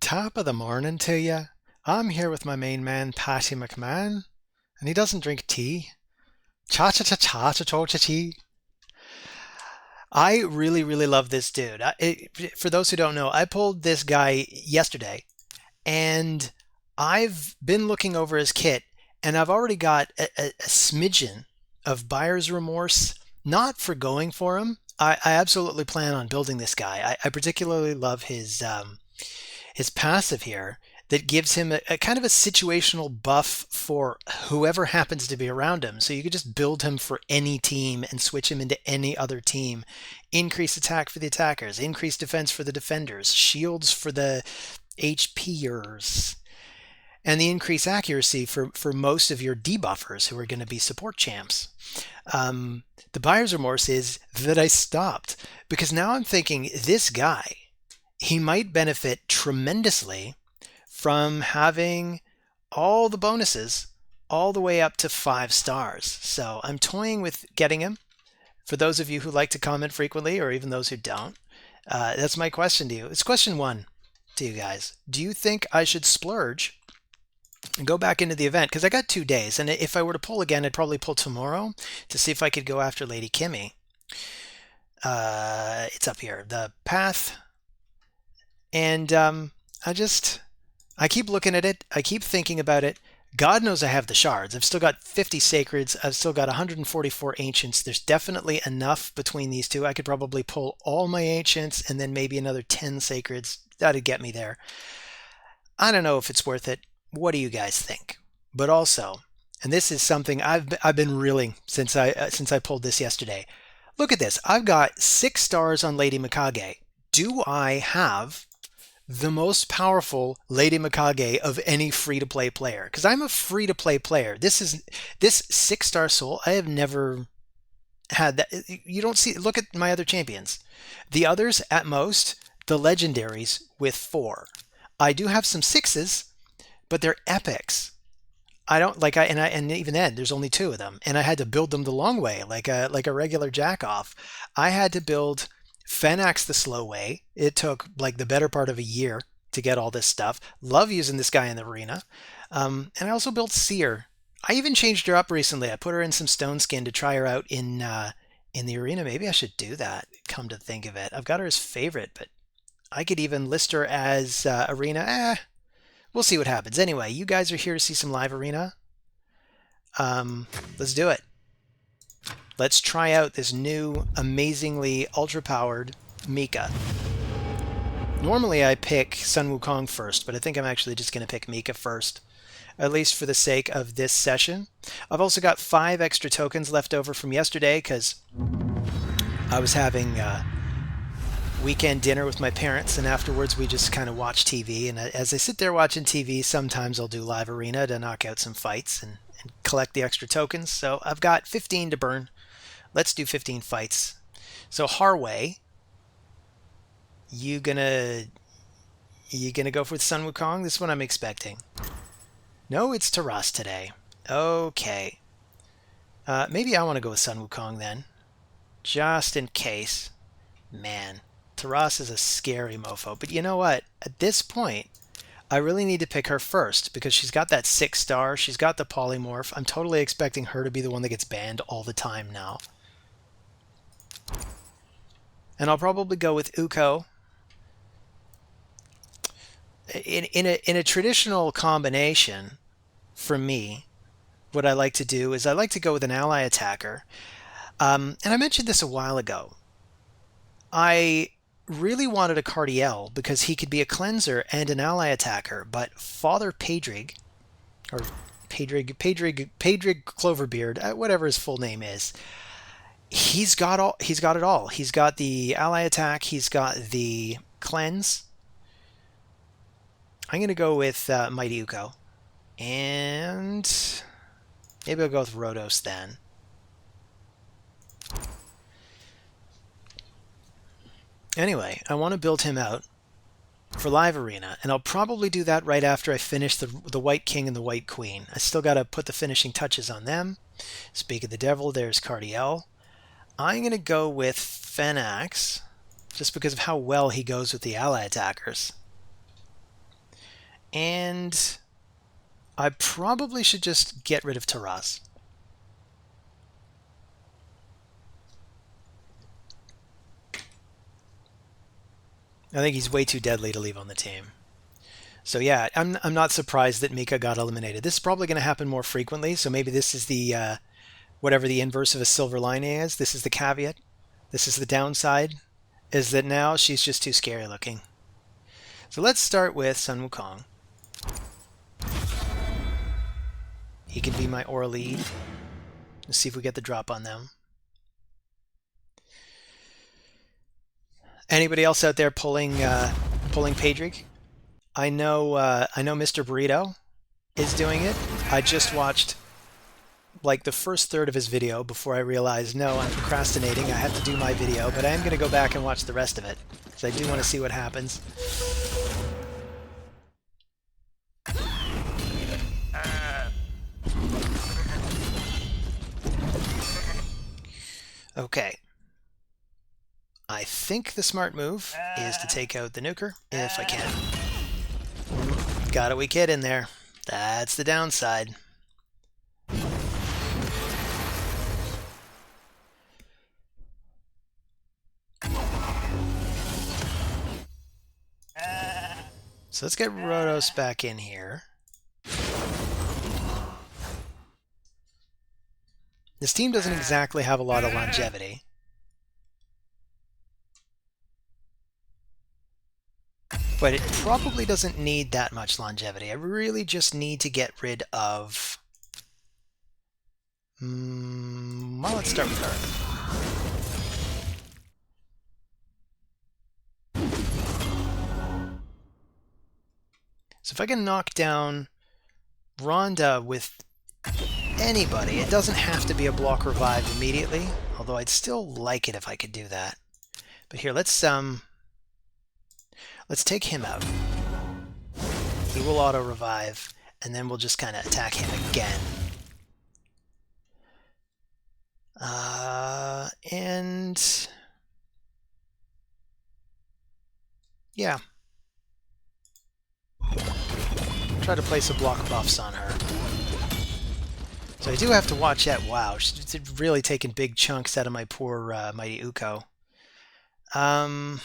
Top of the morning to you. I'm here with my main man, Patty McMahon, and he doesn't drink tea. Cha cha cha cha cha cha cha tea. I really, really love this dude. For those who don't know, I pulled this guy yesterday, and I've been looking over his kit, and I've already got a smidgen of buyer's remorse, not for going for him. I absolutely plan on building this guy. I particularly love his passive here that gives him a kind of a situational buff for whoever happens to be around him. So you could just build him for any team and switch him into any other team. Increase attack for the attackers, increase defense for the defenders, shields for the HPers, and the increase accuracy for most of your debuffers who are going to be support champs. The buyer's remorse is that I stopped because now I'm thinking this guy, he might benefit tremendously from having all the bonuses all the way up to 5 stars. So I'm toying with getting him. For those of you who like to comment frequently, or even those who don't, that's my question to you. It's question 1 to you guys. Do you think I should splurge and go back into the event? Because I got 2 days, and if I were to pull again, I'd probably pull tomorrow to see if I could go after Lady Kimmy. It's up here. The path. And I keep looking at it. I keep thinking about it. God knows I have the shards. I've still got 50 sacreds. I've still got 144 ancients. There's definitely enough between these two. I could probably pull all my ancients and then maybe another 10 sacreds. That'd get me there. I don't know if it's worth it. What do you guys think? But also, and this is something I've been reeling since I pulled this yesterday. Look at this. I've got 6 stars on Lady Mikage. Do I have the most powerful Lady Mikage of any free-to-play player? Because I'm a free-to-play player. This 6-star soul, I have never had that. You don't see, look at my other champions. The others, at most, the legendaries with 4. I do have some 6s, but they're epics. I don't like and even then there's only 2 of them, and I had to build them the long way, like a regular jack off. I had to build Fenax the slow way. It took like the better part of a year to get all this stuff. Love using this guy in the arena. And I also built Seer. I even changed her up recently. I put her in some stone skin to try her out in the arena. Maybe I should do that, come to think of it. I've got her as favorite, but I could even list her as arena. We'll see what happens. Anyway, you guys are here to see some live arena. Let's do it. Let's try out this new, amazingly ultra-powered MIKA. Normally I pick Sun Wukong first, but I think I'm actually just going to pick MIKA first, at least for the sake of this session. I've also got 5 extra tokens left over from yesterday because I was having weekend dinner with my parents, and afterwards we just kind of watch TV. And as I sit there watching TV, sometimes I'll do live arena to knock out some fights and collect the extra tokens. So I've got 15 to burn. Let's do 15 fights. So Harway, you gonna go for the Sun Wukong? This is what I'm expecting. No, it's Taras today. Okay. Maybe I want to go with Sun Wukong then, just in case. Man, Taras is a scary mofo. But you know what? At this point, I really need to pick her first because she's got that 6 star. She's got the polymorph. I'm totally expecting her to be the one that gets banned all the time now. And I'll probably go with Uko. In a traditional combination, for me, what I like to do is I like to go with an ally attacker. And I mentioned this a while ago. I really wanted a Cardiel because he could be a cleanser and an ally attacker, but Father Pedrig, or Pedrig Cloverbeard, whatever his full name is, he's got it all. He's got the ally attack, he's got the cleanse. I'm going to go with Mighty Uko. And maybe I'll go with Rhodos then. Anyway, I want to build him out for live arena, and I'll probably do that right after I finish the White King and the White Queen. I still got to put the finishing touches on them. Speak of the devil, there's Cardiel. I'm going to go with Fenax, just because of how well he goes with the ally attackers. And I probably should just get rid of Taraz. I think he's way too deadly to leave on the team. So yeah, I'm not surprised that MIKA got eliminated. This is probably going to happen more frequently, so maybe this is the whatever the inverse of a silver lining is. This is the caveat. This is the downside, is that now she's just too scary looking. So let's start with Sun Wukong. He can be my aura lead. Let's see if we get the drop on them. Anybody else out there pulling Pedrig? I know Mr. Burrito is doing it. I just watched like the first third of his video before I realized, no, I'm procrastinating. I have to do my video, but I am going to go back and watch the rest of it because I do want to see what happens. Okay. I think the smart move is to take out the nuker if I can. Got a weak hit in there. That's the downside. So let's get Rotos back in here. This team doesn't exactly have a lot of longevity. But it probably doesn't need that much longevity. I really just need to get rid of... well, let's start with her. So if I can knock down Rhonda with anybody, it doesn't have to be a block revive immediately, although I'd still like it if I could do that. But here, let's take him out. He will auto revive, and then we'll just kind of attack him again. And yeah. Try to place a block buffs on her. So I do have to watch out. Wow, she's really taking big chunks out of my poor Mighty Uko. I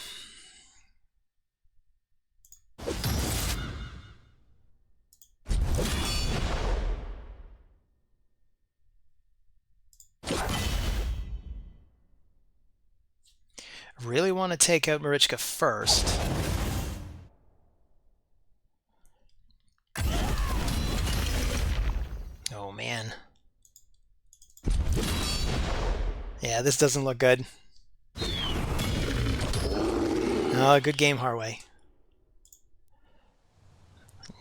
really want to take out Marichka first. Oh man. Yeah, this doesn't look good. Oh, good game, Harway.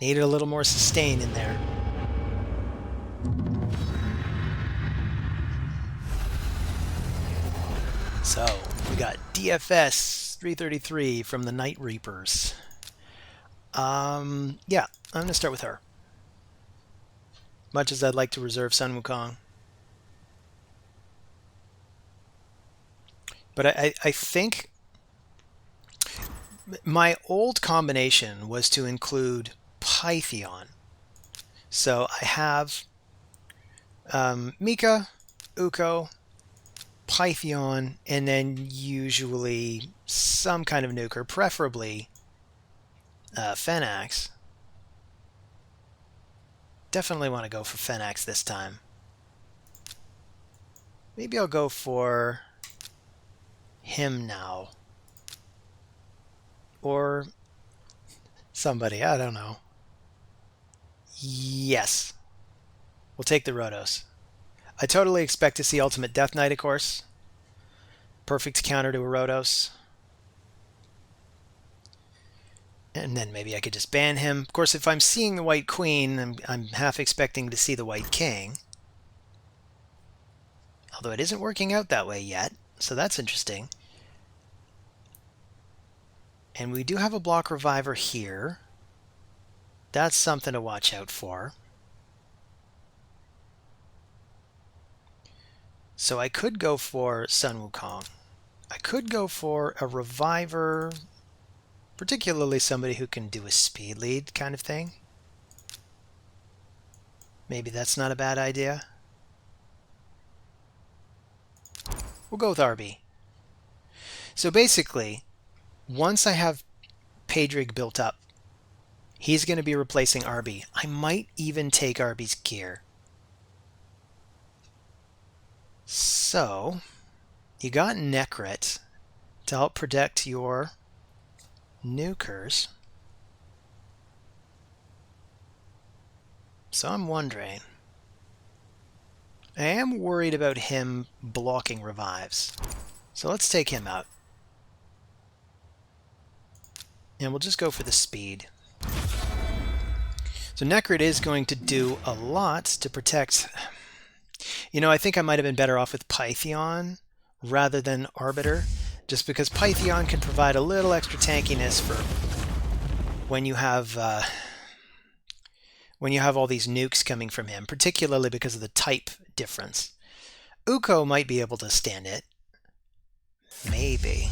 Needed a little more sustain in there. So, we got DFS 333 from the Night Reapers. Yeah, I'm going to start with her. Much as I'd like to reserve Sun Wukong. But I think my old combination was to include Pythion. So I have MIKA, Uko, Pythion, and then usually some kind of nuker, preferably Phenax. Definitely want to go for Phenax this time. Maybe I'll go for him now. Or somebody, I don't know. Yes. We'll take the Rotos. I totally expect to see Ultimate Death Knight, of course. Perfect counter to a Rotos. And then maybe I could just ban him. Of course, if I'm seeing the White Queen, I'm half expecting to see the White King. Although it isn't working out that way yet, so that's interesting. And we do have a block reviver here. That's something to watch out for. So I could go for Sun Wukong. I could go for a reviver, particularly somebody who can do a speed lead kind of thing. Maybe that's not a bad idea. We'll go with RB. So basically, once I have Pedrig built up, he's going to be replacing RB. I might even take RB's gear. So, you got Necrit to help protect your nukers. So I'm wondering. I am worried about him blocking revives. So let's take him out. And we'll just go for the speed. So Necrit is going to do a lot to protect. You know, I think I might have been better off with Pythion rather than Arbiter, just because Pythion can provide a little extra tankiness for when you have all these nukes coming from him, particularly because of the type difference. Uko might be able to stand it. Maybe.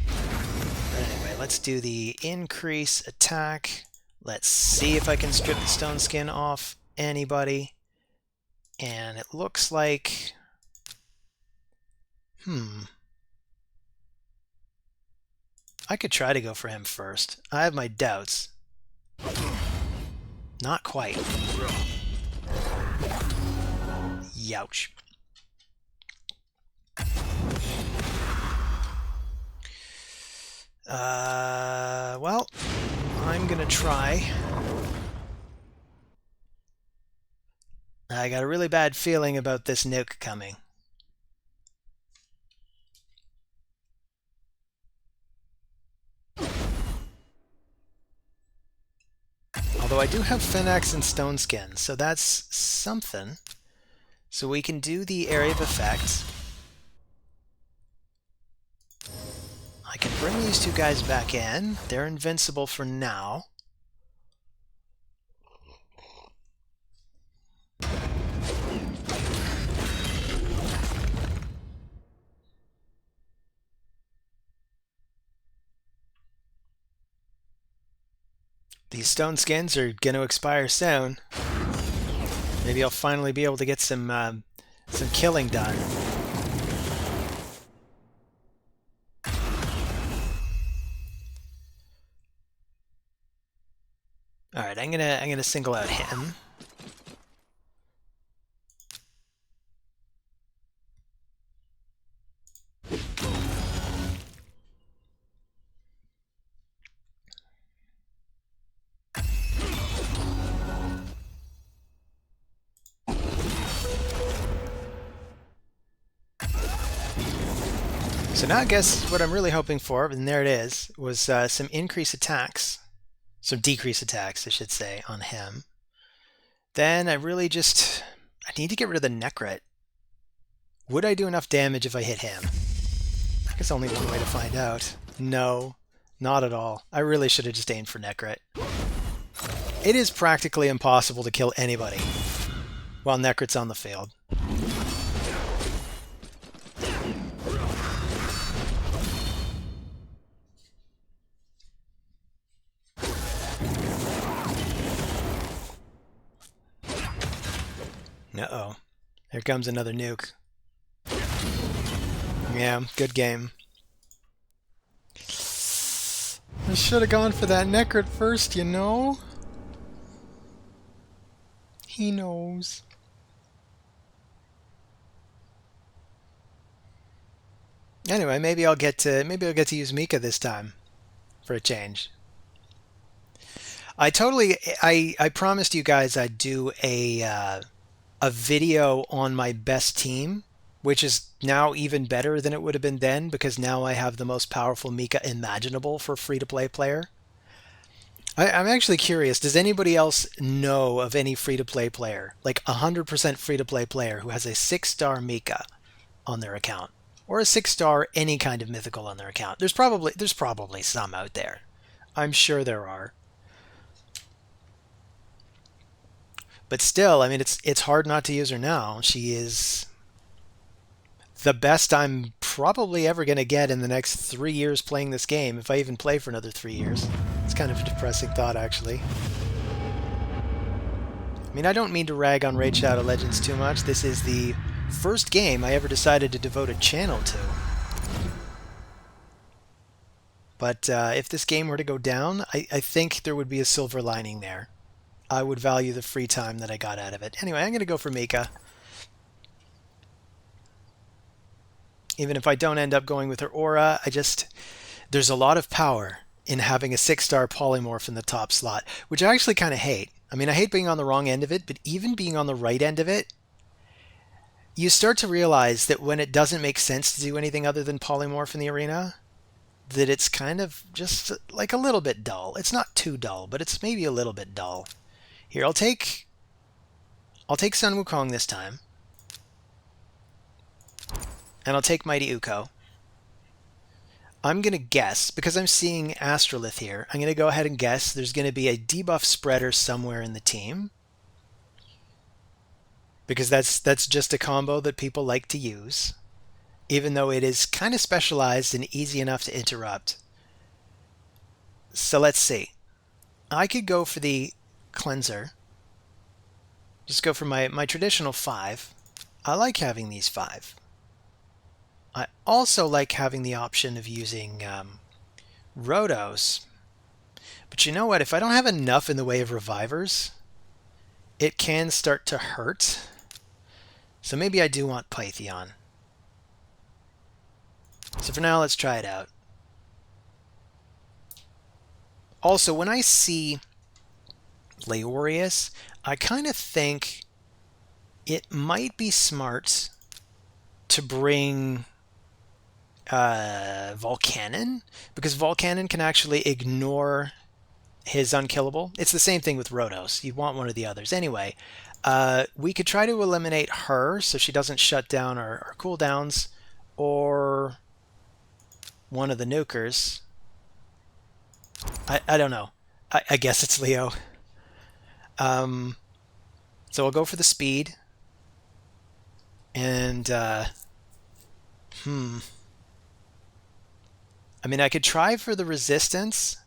But anyway, let's do the increase attack. Let's see if I can strip the stone skin off anybody. And it looks like... I could try to go for him first. I have my doubts. Not quite. Youch. Well, I'm gonna try. I got a really bad feeling about this nuke coming. Although I do have Phoenix and Stone Skin, so that's something. So we can do the area of effect. I can bring these two guys back in. They're invincible for now. These stone skins are going to expire soon. Maybe I'll finally be able to get some killing done. All right, I'm gonna single out him. So now I guess what I'm really hoping for, and there it is, was some increased attacks. Some decreased attacks, I should say, on him. Then I really just... I need to get rid of the Necrit. Would I do enough damage if I hit him? I guess only one way to find out. No, not at all. I really should have just aimed for Necrit. It is practically impossible to kill anybody while Necrit's on the field. Uh-oh. Here comes another nuke. Yeah, good game. I should have gone for that Necrit first, you know? He knows. Anyway, maybe I'll get to use MIKA this time for a change. I promised you guys I'd do a video on my best team, which is now even better than it would have been then, because now I have the most powerful MIKA imaginable for a free-to-play player. I'm actually curious, does anybody else know of any free-to-play player, like 100% free-to-play player who has a 6-star MIKA on their account, or a 6-star any kind of mythical on their account? There's probably some out there. I'm sure there are. But still, I mean, it's hard not to use her now. She is the best I'm probably ever going to get in the next 3 years playing this game, if I even play for another 3 years. It's kind of a depressing thought, actually. I mean, I don't mean to rag on Raid Shadow Legends too much. This is the first game I ever decided to devote a channel to. But if this game were to go down, I think there would be a silver lining there. I would value the free time that I got out of it. Anyway, I'm going to go for MIKA. Even if I don't end up going with her aura, there's a lot of power in having a 6-star polymorph in the top slot, which I actually kind of hate. I mean, I hate being on the wrong end of it, but even being on the right end of it, you start to realize that when it doesn't make sense to do anything other than polymorph in the arena, that it's kind of just like a little bit dull. It's not too dull, but it's maybe a little bit dull. Here, I'll take Sun Wukong this time. And I'll take Mighty Uko. I'm going to guess, because I'm seeing Astrolith here, I'm going to go ahead and guess there's going to be a debuff spreader somewhere in the team. Because that's just a combo that people like to use, even though it is kind of specialized and easy enough to interrupt. So let's see. I could go for the cleanser. Just go for my traditional 5. I like having these 5. I also like having the option of using Rhodos. But you know what? If I don't have enough in the way of revivers, it can start to hurt. So maybe I do want Pythion. So for now, let's try it out. Also, when I see Leorius, I kind of think it might be smart to bring Volcanon, because Volcanon can actually ignore his unkillable. It's the same thing with Rhodos. You want one of the others. Anyway, we could try to eliminate her so she doesn't shut down our cooldowns, or one of the nukers. I don't know. I guess it's Leo. So I'll go for the speed. And, I mean, I could try for the resistance.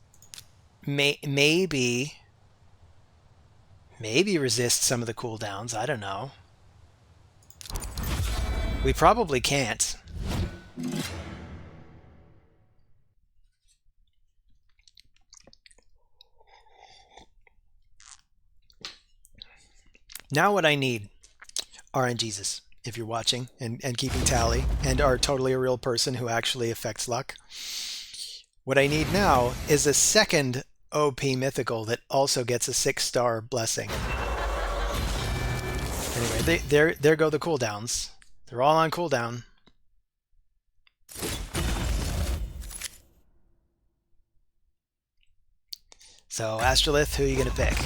Maybe resist some of the cooldowns. I don't know. We probably can't. Now what I need, RNGesus, if you're watching and keeping tally and are totally a real person who actually affects luck. What I need now is a second OP mythical that also gets a 6-star blessing. Anyway, there go the cooldowns. They're all on cooldown. So Astrolith, who are you going to pick?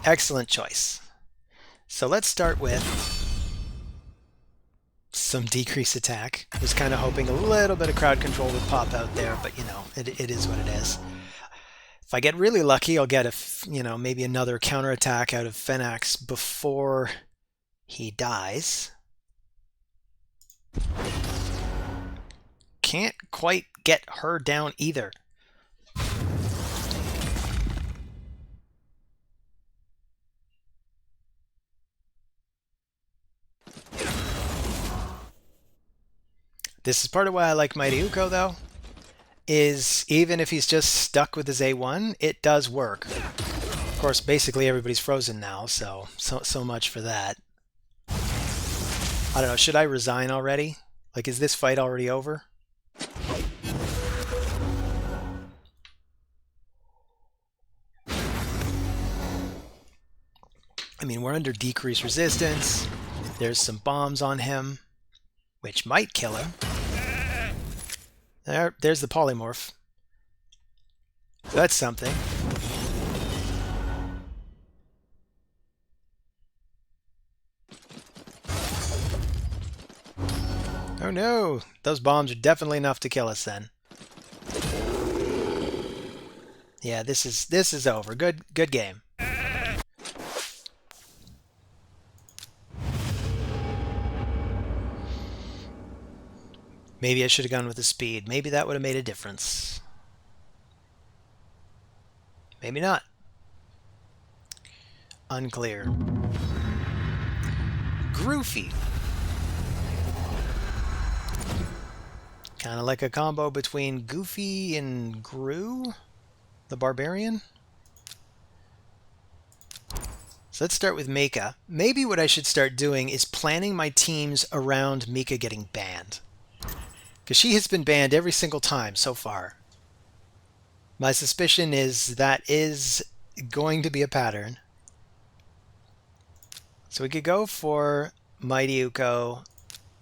Excellent choice. So let's start with some decrease attack. I was kind of hoping a little bit of crowd control would pop out there, but you know, it is what it is. If I get really lucky, I'll get maybe another counterattack out of Phenax before he dies. Can't quite get her down either. This is part of why I like Mighty Uko, though, is even if he's just stuck with his A1, it does work. Of course, basically everybody's frozen now, so much for that. I don't know, should I resign already? Like, is this fight already over? I mean, we're under decreased resistance. There's some bombs on him, which might kill him. There's the polymorph. That's something. Oh no! Those bombs are definitely enough to kill us then. Yeah, this is over. Good game. Maybe I should have gone with the speed. Maybe that would have made a difference. Maybe not. Unclear. Groofy. Kind of like a combo between Goofy and Gru, the Barbarian. So let's start with MIKA. Maybe what I should start doing is planning my teams around MIKA getting banned. Because she has been banned every single time so far. My suspicion is that is going to be a pattern. So we could go for Mighty Uko.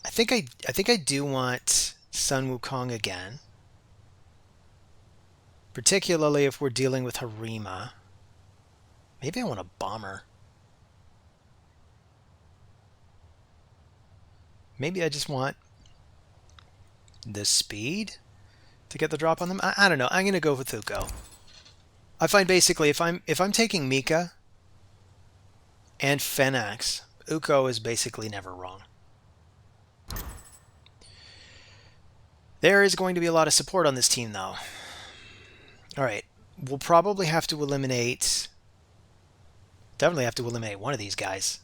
I think I do want Sun Wukong again. Particularly if we're dealing with Harima. Maybe I want a Bomber. Maybe I just want the speed to get the drop on them. I don't know. I'm gonna go with Uko. I find basically if I'm taking MIKA and Phenax, Uko is basically never wrong. There is going to be a lot of support on this team though. Alright. We'll probably have to eliminate... Definitely have to eliminate one of these guys.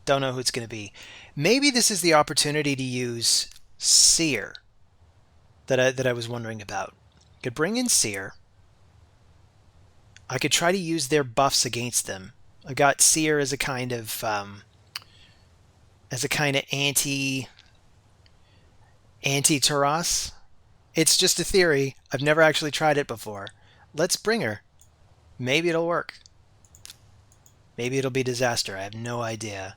Don't know who it's going to be. Maybe this is the opportunity to use Seer that I was wondering about. Could bring in Seer. I could try to use their buffs against them. I got Seer as a kind of anti-Taras. It's just a theory. I've never actually tried it before. Let's bring her. Maybe it'll work. Maybe it'll be disaster. I have no idea.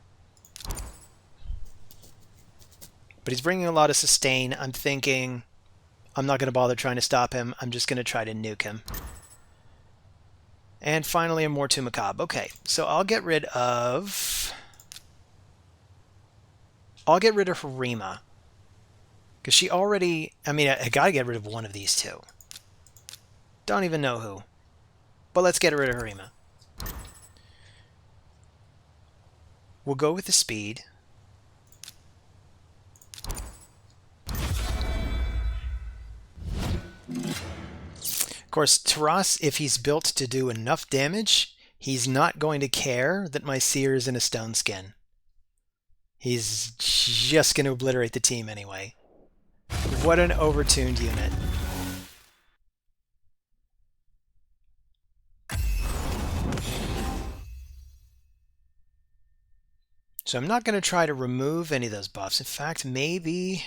But he's bringing a lot of sustain. I'm thinking I'm not going to bother trying to stop him. I'm just going to try to nuke him. And finally, a Mortu Macabre. Okay, so I'll get rid of Harima. Because she already... I mean, I got to get rid of one of these two. Don't even know who. But let's get rid of Harima. We'll go with the speed. Of course, Taras, if he's built to do enough damage, he's not going to care that my Seer is in a stone skin. He's just going to obliterate the team anyway. What an overtuned unit. So I'm not going to try to remove any of those buffs. In fact, maybe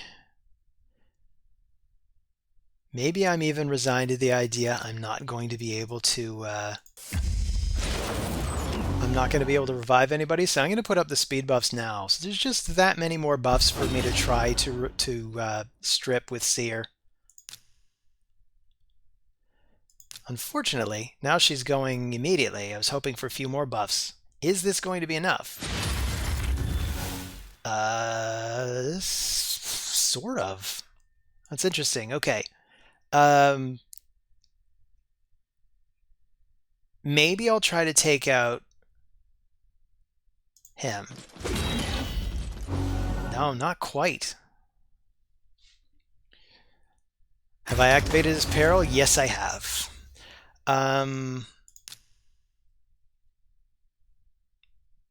I'm even resigned to the idea I'm not going to be able to revive anybody, so I'm going to put up the speed buffs now. So there's just that many more buffs for me to try to strip with Seer. Unfortunately, now she's going immediately. I was hoping for a few more buffs. Is this going to be enough? Sort of. That's interesting. Okay. Maybe I'll try to take out him. No, not quite. Have I activated his peril? Yes, I have.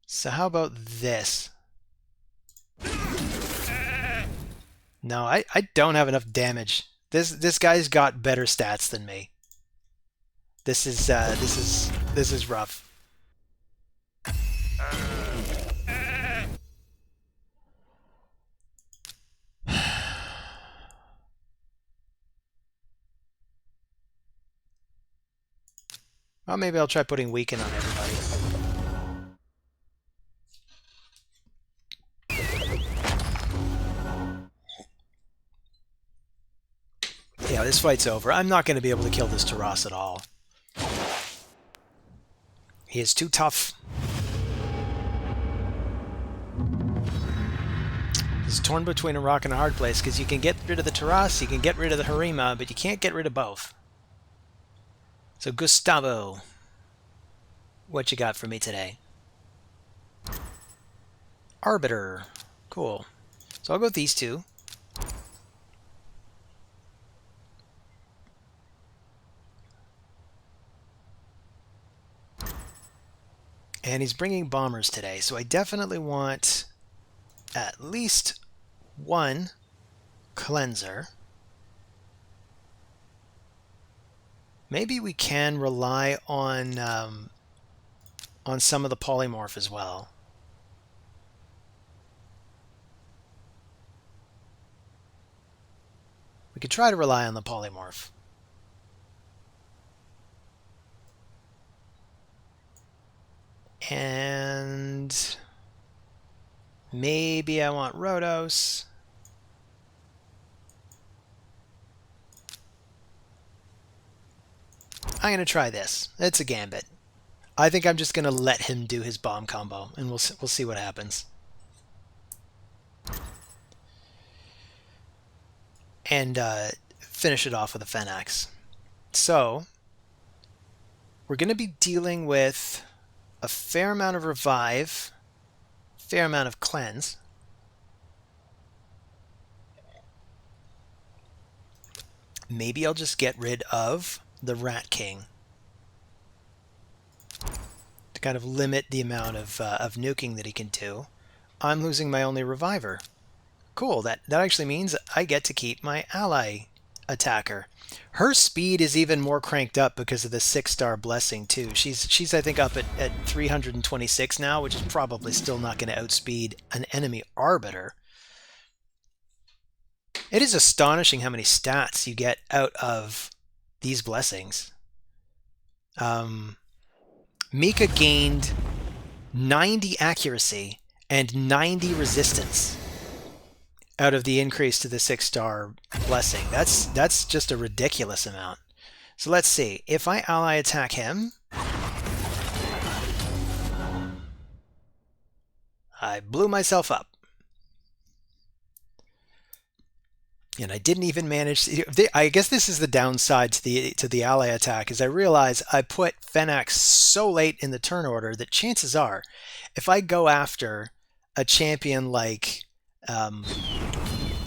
So how about this? No, I don't have enough damage. This guy's got better stats than me. This is rough. Well, maybe I'll try putting weaken on everybody. Yeah, this fight's over. I'm not going to be able to kill this Taras at all. He is too tough. He's torn between a rock and a hard place, because you can get rid of the Taras, you can get rid of the Harima, but you can't get rid of both. So Gustavo, what you got for me today? Arbiter. Cool. So I'll go with these two. And he's bringing bombers today, so I definitely want at least one cleanser. Maybe we can rely on some of the polymorph as well. We could try to rely on the polymorph. And maybe I want Rhodos. I'm going to try this. It's a gambit. I think I'm just going to let him do his bomb combo, and we'll see what happens. And finish it off with a Phenax. So we're going to be dealing with a fair amount of revive, fair amount of cleanse. Maybe I'll just get rid of the Rat King to kind of limit the amount of nuking that he can do. I'm losing my only reviver. Cool, that actually means I get to keep my ally attacker. Her speed is even more cranked up because of the 6-star blessing too. She's I think up at 326 now, which is probably still not going to outspeed an enemy arbiter. It is astonishing how many stats you get out of these blessings. MIKA gained 90 accuracy and 90 resistance out of the increase to the 6-star blessing. That's just a ridiculous amount. So let's see. If I ally attack him, I blew myself up. And I didn't even manage to, I guess this is the downside to the ally attack, is I realize I put Phenax so late in the turn order that chances are, if I go after a champion like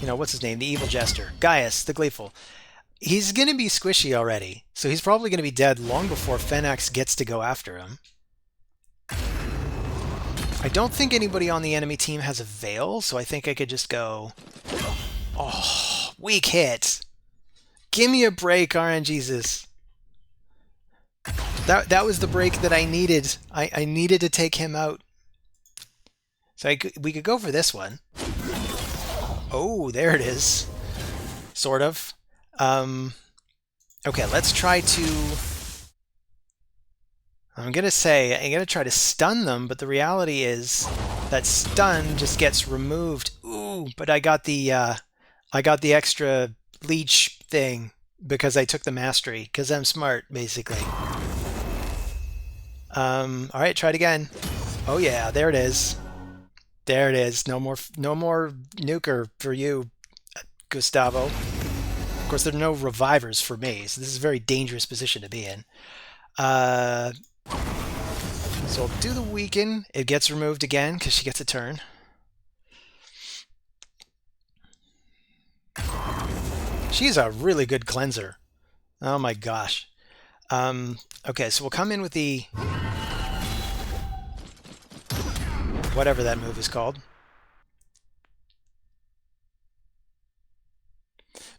what's his name? The Evil Jester. Gaius, the Gleeful. He's going to be squishy already. So he's probably going to be dead long before Phenax gets to go after him. I don't think anybody on the enemy team has a Veil, so I think I could just go... Oh, weak hit. Give me a break, RNGesus. That was the break that I needed. I needed to take him out. So we could go for this one. Oh, there it is. Sort of. Okay, let's try to... I'm going to try to stun them, but the reality is that stun just gets removed. Ooh, but I got the extra leech thing because I took the mastery, because I'm smart, basically. All right, try it again. Oh yeah, there it is. There it is. No more nuker for you, Gustavo. Of course, there are no revivers for me, so this is a very dangerous position to be in. So I'll do the weaken. It gets removed again because she gets a turn. She's a really good cleanser. Oh my gosh. Okay, so we'll come in with the... whatever that move is called.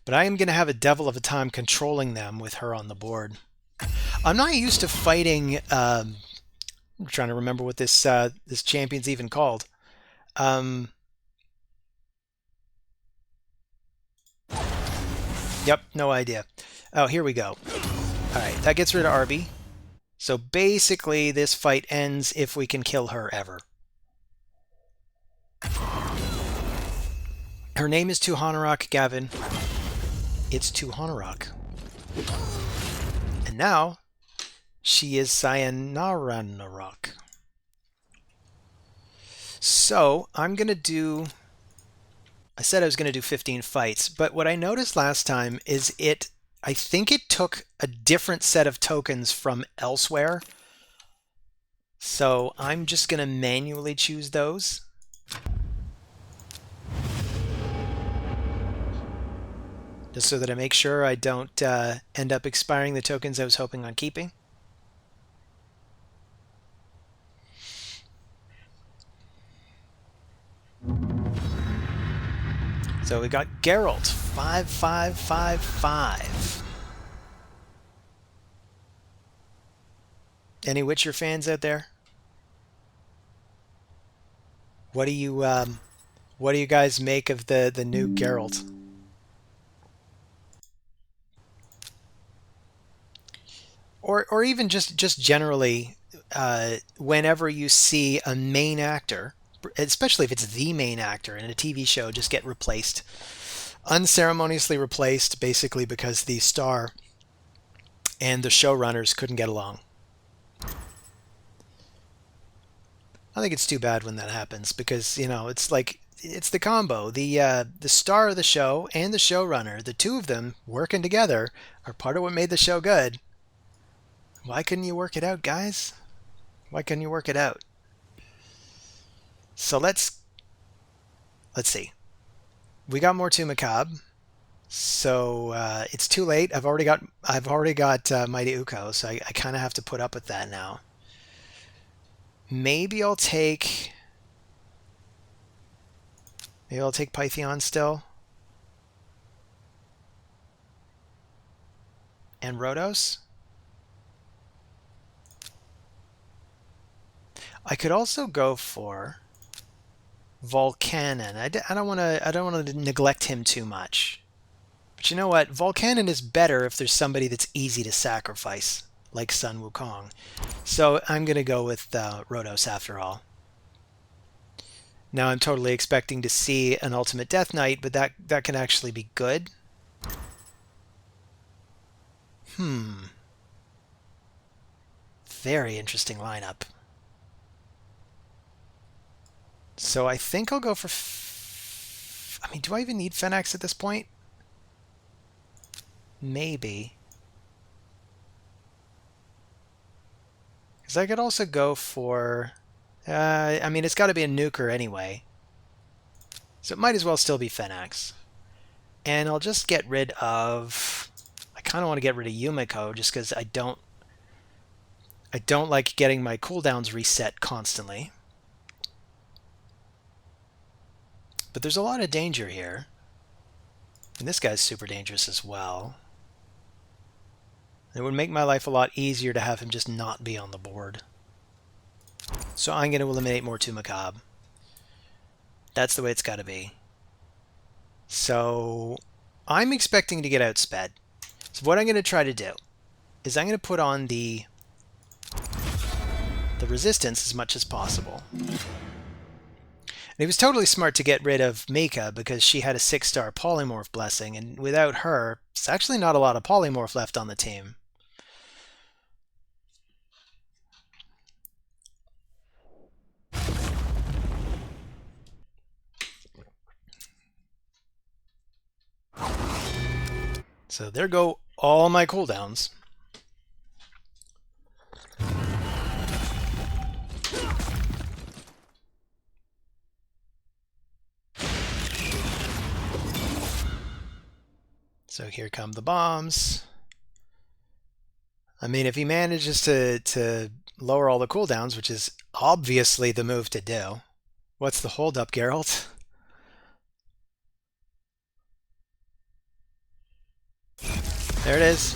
But I am going to have a devil of a time controlling them with her on the board. I'm not used to fighting... I'm trying to remember what this champion's even called. Yep, no idea. Oh, here we go. Alright, that gets rid of Arby. So basically, this fight ends if we can kill her ever. Her name is Tuhanarok, Gavin. It's Tuhanarok. And now, she is Sayanaranarok. So, I'm going to do... I said I was going to do 15 fights, but what I noticed last time is I think it took a different set of tokens from elsewhere. So I'm just going to manually choose those. Just so that I make sure I don't end up expiring the tokens I was hoping on keeping. So we got Geralt, 5555. Any Witcher fans out there? What do you guys make of the new Geralt? Or even just generally, whenever you see a main actor, especially if it's the main actor in a TV show, just get replaced, unceremoniously replaced, basically because the star and the showrunners couldn't get along. I think it's too bad when that happens because, you know, it's like it's the combo. The star of the show and the showrunner, the two of them working together, are part of what made the show good. Why couldn't you work it out, guys? Why couldn't you work it out? So let's see. We got more to Macabre. So it's too late. I've already got Mighty Uko, so I kind of have to put up with that now. Maybe I'll take Pythion still. And Rhodos. I could also go for Volcanon. I don't want to neglect him too much. But you know what? Volcanon is better if there's somebody that's easy to sacrifice, like Sun Wukong. So I'm going to go with Rhodos after all. Now I'm totally expecting to see an Ultimate Death Knight, but that can actually be good. Very interesting lineup. So I think I'll go for... I mean, do I even need Phoenix at this point? Maybe. Because I could also go for... I mean, it's got to be a nuker anyway. So it might as well still be Phoenix. And I'll just get rid of... I kind of want to get rid of Yumiko just because I don't like getting my cooldowns reset constantly. But there's a lot of danger here. And this guy's super dangerous as well. It would make my life a lot easier to have him just not be on the board. So I'm going to eliminate more to Macabre. That's the way it's got to be. So I'm expecting to get outsped. So what I'm going to try to do is I'm going to put on the resistance as much as possible. And it was totally smart to get rid of MIKA because she had a 6-star polymorph blessing, and without her, it's actually not a lot of polymorph left on the team. So there go all my cooldowns. So here come the bombs. I mean, if he manages to lower all the cooldowns, which is obviously the move to do. What's the holdup, Geralt? There it is.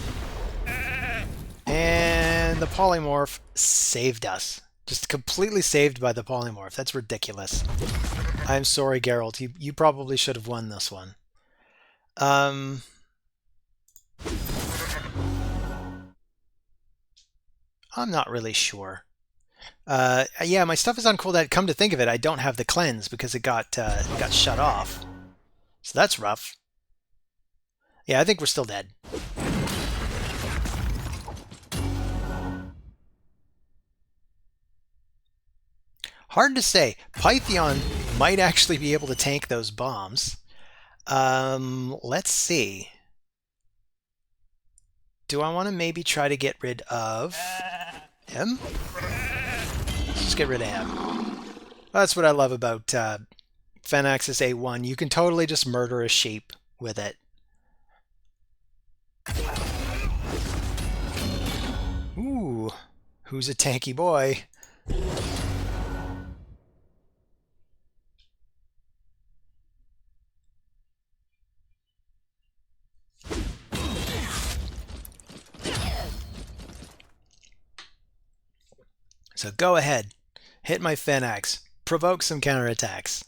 And the polymorph saved us. Just completely saved by the polymorph. That's ridiculous. I'm sorry, Geralt. You probably should have won this one. I'm not really sure. Yeah, my stuff is on cooldown. Come to think of it, I don't have the cleanse because it got shut off. So that's rough. Yeah, I think we're still dead. Hard to say. Pythion might actually be able to tank those bombs. Let's see. Do I want to maybe try to get rid of him? Let's just get rid of him. That's what I love about Phenaxis A1. You can totally just murder a sheep with it. Ooh, who's a tanky boy? So go ahead. Hit my Phalanx. Provoke some counterattacks.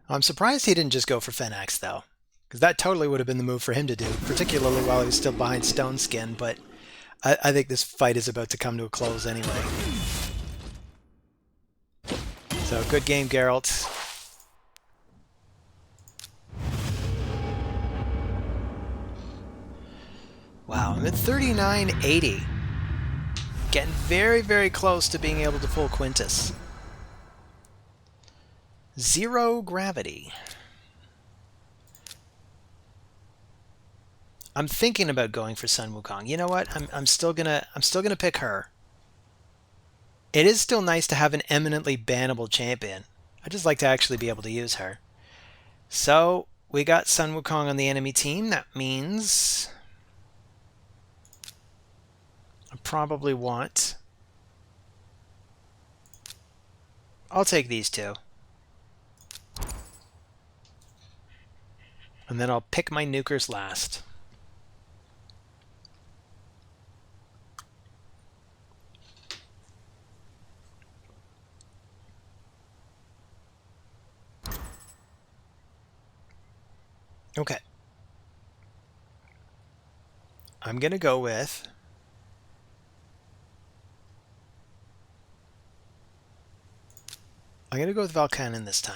I'm surprised he didn't just go for Phalanx, though. Because that totally would have been the move for him to do, particularly while he was still behind Stone Skin, but I think this fight is about to come to a close anyway. So, good game, Geralt. Wow, I'm at 3980. Getting very, very close to being able to pull Quintus. 0 gravity. I'm thinking about going for Sun Wukong. You know what? I'm still gonna pick her. It is still nice to have an eminently bannable champion. I just like to actually be able to use her. So we got Sun Wukong on the enemy team. That means I probably want. I'll take these two. And then I'll pick my nukers last. Okay. I'm going to go with Valkanon this time.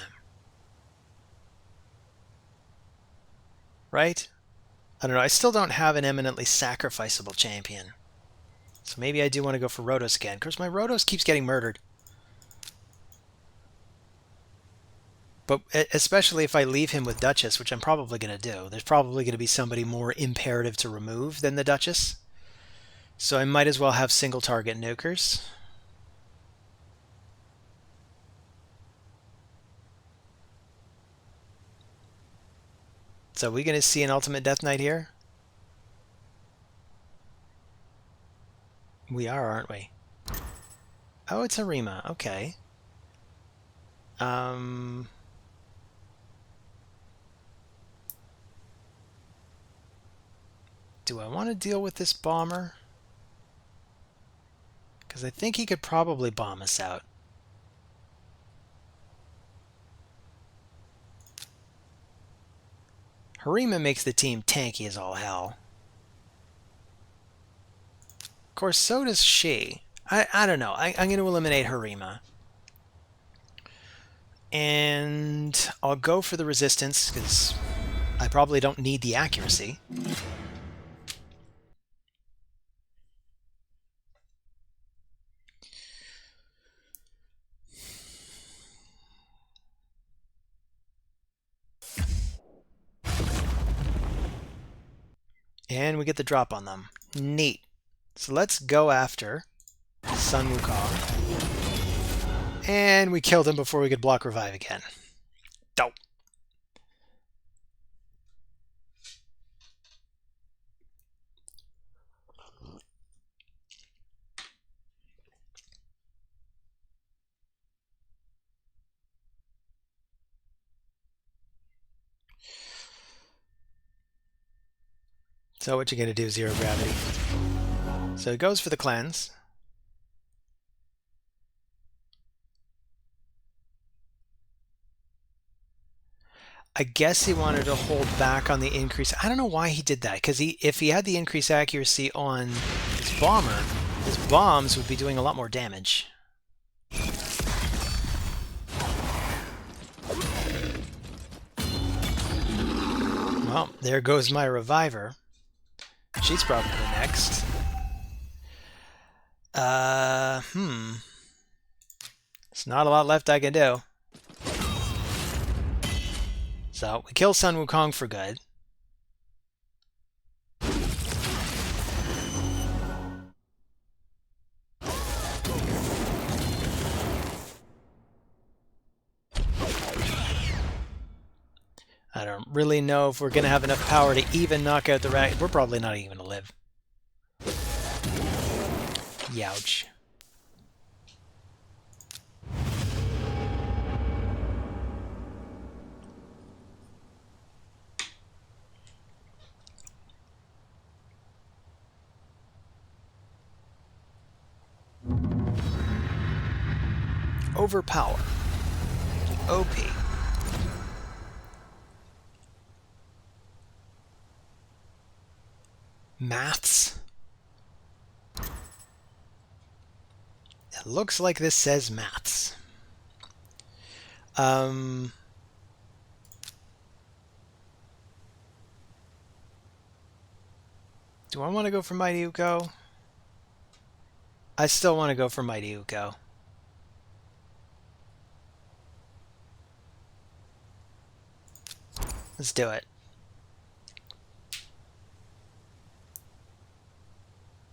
Right? I don't know. I still don't have an eminently sacrificable champion. So maybe I do want to go for Rhodos again. Of course, my Rhodos keeps getting murdered. But especially if I leave him with Duchess, which I'm probably going to do, there's probably going to be somebody more imperative to remove than the Duchess. So I might as well have single target nukers. So are we going to see an ultimate Death Knight here? We are, aren't we? Oh, it's Arima. Okay. Do I want to deal with this bomber? Because I think he could probably bomb us out. Harima makes the team tanky as all hell. Of course, so does she. I don't know. I'm going to eliminate Harima. And I'll go for the resistance, because I probably don't need the accuracy. And we get the drop on them. Neat. So let's go after Sun Wukong. And we killed him before we could block revive again. Dope. So what you gonna do, zero gravity? So it goes for the cleanse. I guess he wanted to hold back on the increase. I don't know why he did that, because if he had the increased accuracy on his bomber, his bombs would be doing a lot more damage. Well, there goes my reviver. She's probably next. There's not a lot left I can do. So, we kill Sun Wukong for good. I don't really know if we're going to have enough power to even knock out the rat. We're probably not even going to live. Youch. Overpower. OP. Maths. It looks like this says maths. Do I want to go for Mighty Uko? I still want to go for Mighty Uko. Let's do it.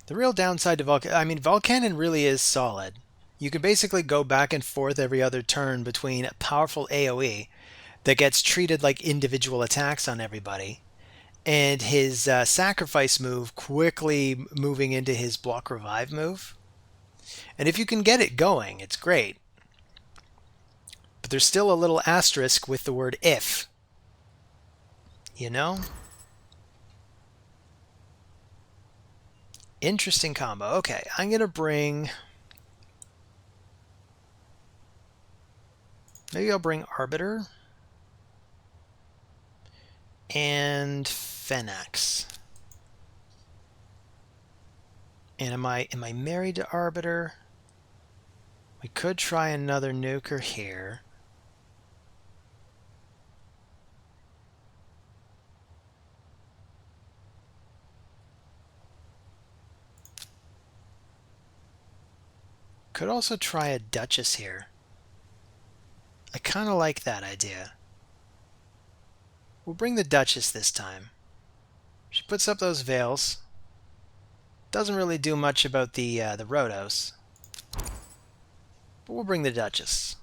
The real downside to Volcanon really is solid. You can basically go back and forth every other turn between a powerful AoE that gets treated like individual attacks on everybody, and his sacrifice move quickly moving into his block revive move. And if you can get it going, it's great. But there's still a little asterisk with the word if. You know? Interesting combo. Okay, I'm going to bring... Maybe I'll bring Arbiter and Phoenix. And am I married to Arbiter? We could try another nuker here. Could also try a Duchess here. I kind of like that idea. We'll bring the Duchess this time. She puts up those veils. Doesn't really do much about the Rhodos. But we'll bring the Duchess.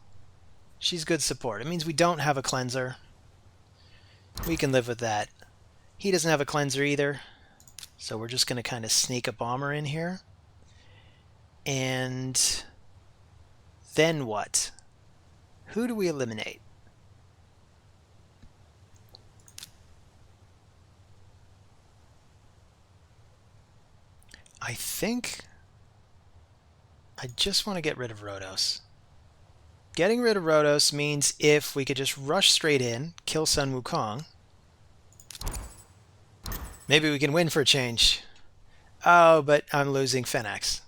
She's good support. It means we don't have a cleanser. We can live with that. He doesn't have a cleanser either. So we're just going to kind of sneak a bomber in here. And then what? Who do we eliminate? I think I just want to get rid of Rhodos. Getting rid of Rhodos means if we could just rush straight in, kill Sun Wukong, maybe we can win for a change. Oh, but I'm losing Phoenix.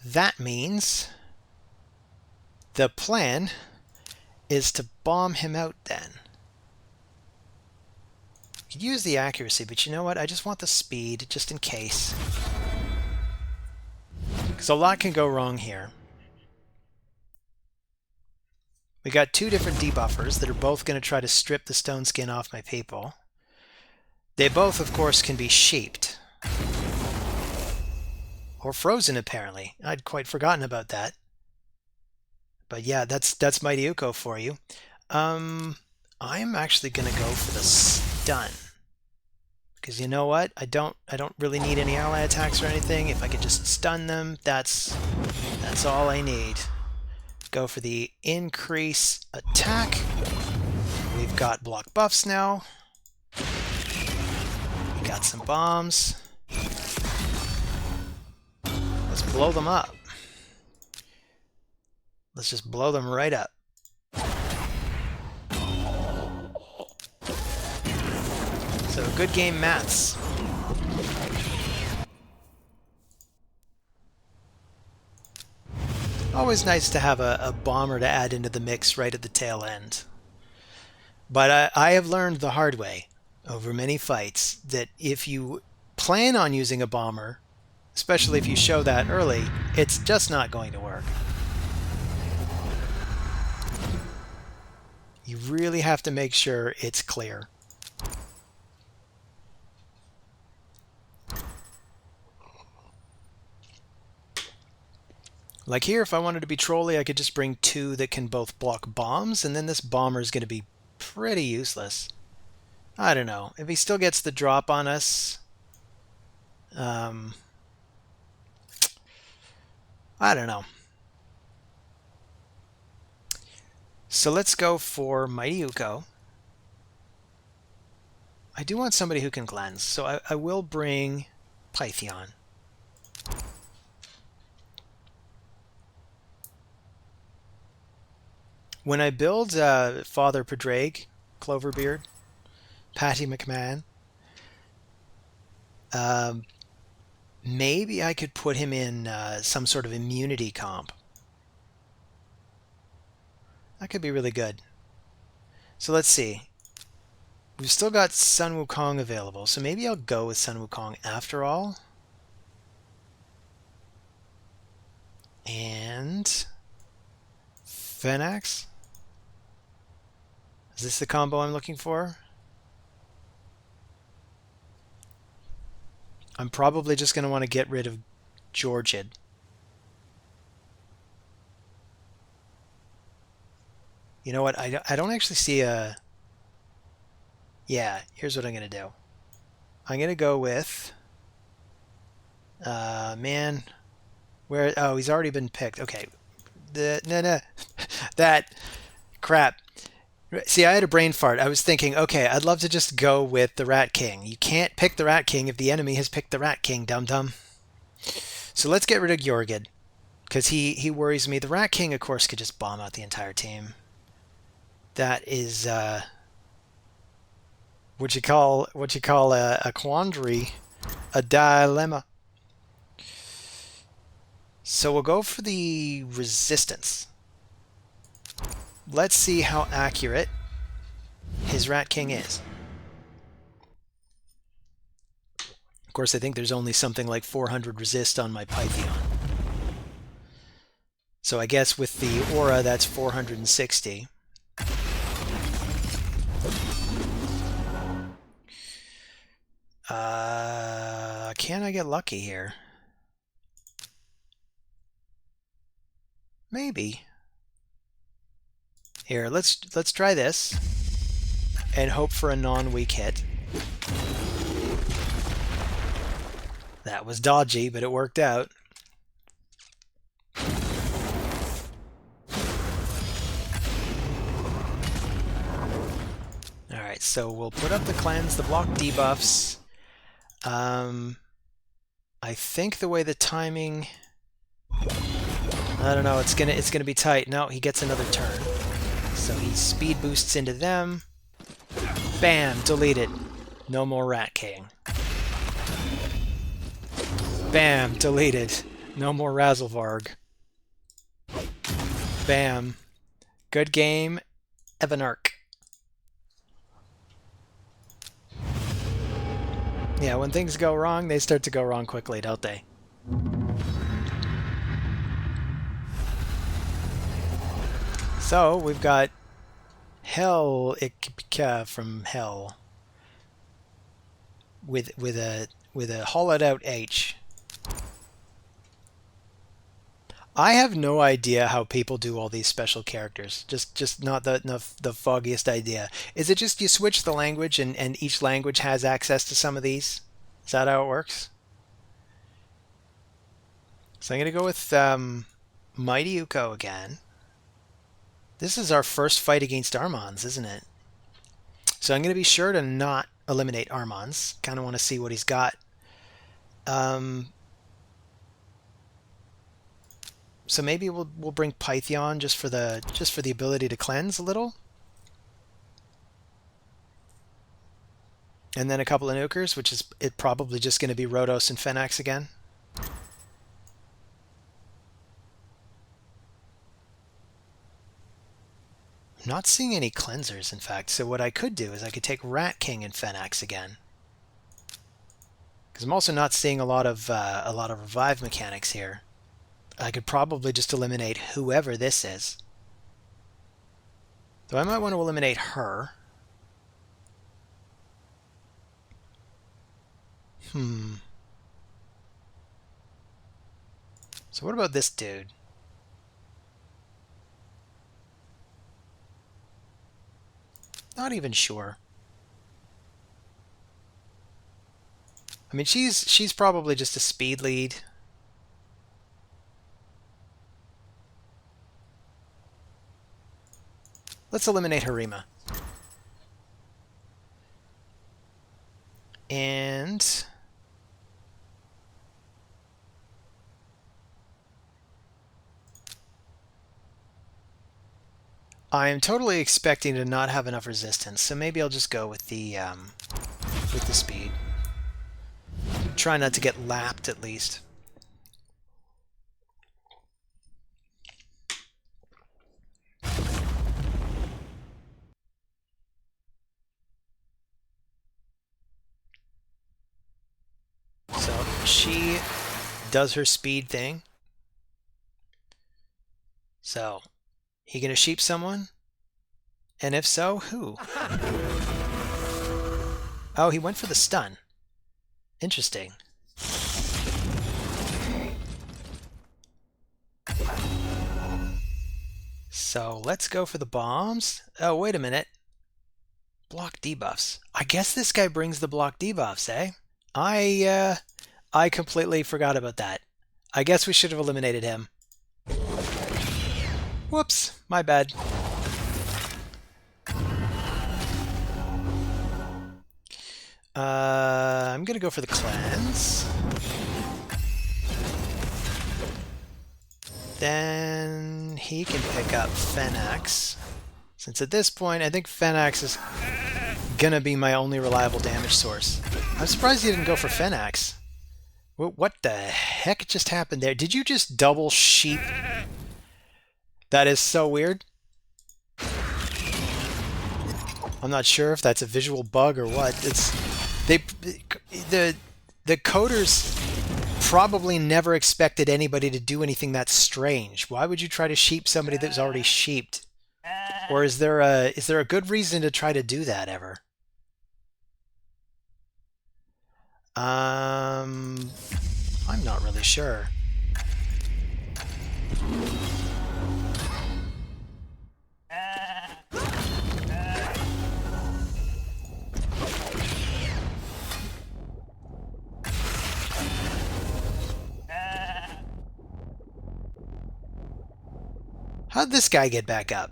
That means the plan is to bomb him out then. You could use the accuracy, but you know what? I just want the speed, just in case. Because a lot can go wrong here. We got two different debuffers that are both going to try to strip the stone skin off my people. They both, of course, can be sheeped. Or frozen, apparently. I'd quite forgotten about that. But yeah, that's Mighty Uko for you. I'm actually going to go for the stun. Because you know what? I don't really need any ally attacks or anything. If I could just stun them, that's all I need. Go for the increase attack. We've got block buffs now. We got some bombs. Let's blow them up. Let's just blow them right up. So good game, Mats. Always nice to have a bomber to add into the mix right at the tail end. But I have learned the hard way over many fights that if you plan on using a bomber, especially if you show that early, it's just not going to work. You really have to make sure it's clear. Like here, if I wanted to be trolly, I could just bring two that can both block bombs, and then this bomber is going to be pretty useless. I don't know. If he still gets the drop on us... I don't know. So let's go for Mighty Uko. I do want somebody who can cleanse, so I will bring Pythion. When I build Father Padraig, Cloverbeard, Patty McMahon, maybe I could put him in some sort of immunity comp. That could be really good. So let's see. We've still got Sun Wukong available, so maybe I'll go with Sun Wukong after all. And Phenax. Is this the combo I'm looking for? I'm probably just going to want to get rid of Georgid. You know what? I don't actually see a... Yeah, here's what I'm going to do. I'm going to go with... man... Where? Oh, he's already been picked. Okay. No. That... Crap. See, I had a brain fart. I was thinking, okay, I'd love to just go with the Rat King. You can't pick the Rat King if the enemy has picked the Rat King, dum-dum. So let's get rid of Jorgid, because he worries me. The Rat King, of course, could just bomb out the entire team. That is what you call a quandary, a dilemma. So we'll go for the resistance. Let's see how accurate his Rat King is. Of course, I think there's only something like 400 resist on my Pythion. So I guess with the aura, that's 460. Can I get lucky here? Maybe. Here, let's try this and hope for a non-weak hit. That was dodgy, but it worked out. Alright, so we'll put up the cleanse, the block debuffs. I think the way the timing... I don't know, it's gonna be tight. No, he gets another turn. So he speed boosts into them. Bam! Deleted. No more Rat King. Bam! Deleted. No more Razzlevarg. Bam. Good game. Evanarch. Yeah, when things go wrong, they start to go wrong quickly, don't they? So, we've got Hell Ikka from Hell with a hollowed out H. I have no idea how people do all these special characters. Just not the foggiest idea. Is it just you switch the language and each language has access to some of these? Is that how it works? So I'm going to go with Mighty Uko again. This is our first fight against Armans, isn't it? So I'm going to be sure to not eliminate Armans. Kind of want to see what he's got. So maybe we'll bring Pythion just for the ability to cleanse a little. And then a couple of nukers, which is probably just going to be Rhodos and Phenax again. I'm not seeing any cleansers, in fact. So what I could do is I could take Rat King and Phenax again. Because I'm also not seeing a lot of revive mechanics here. I could probably just eliminate whoever this is. Though I might want to eliminate her. So what about this dude? Not even sure. I mean, she's probably just a speed lead. Let's eliminate Harima. And I am totally expecting to not have enough resistance, so maybe I'll just go with the speed. Try not to get lapped, at least. So she does her speed thing. So, he gonna sheep someone? And if so, who? Oh, he went for the stun. Interesting. So let's go for the bombs. Oh, wait a minute. Block debuffs. I guess this guy brings the block debuffs, eh? I completely forgot about that. I guess we should have eliminated him. Whoops, my bad. I'm gonna go for the cleanse. Then he can pick up Phenax. Since at this point, I think Phenax is gonna be my only reliable damage source. I'm surprised he didn't go for Phenax. What the heck just happened there? Did you just double sheep? That is so weird. I'm not sure if that's a visual bug or what. The coders probably never expected anybody to do anything that strange. Why would you try to sheep somebody that was already sheeped? Or is there a good reason to try to do that ever? I'm not really sure. How'd this guy get back up?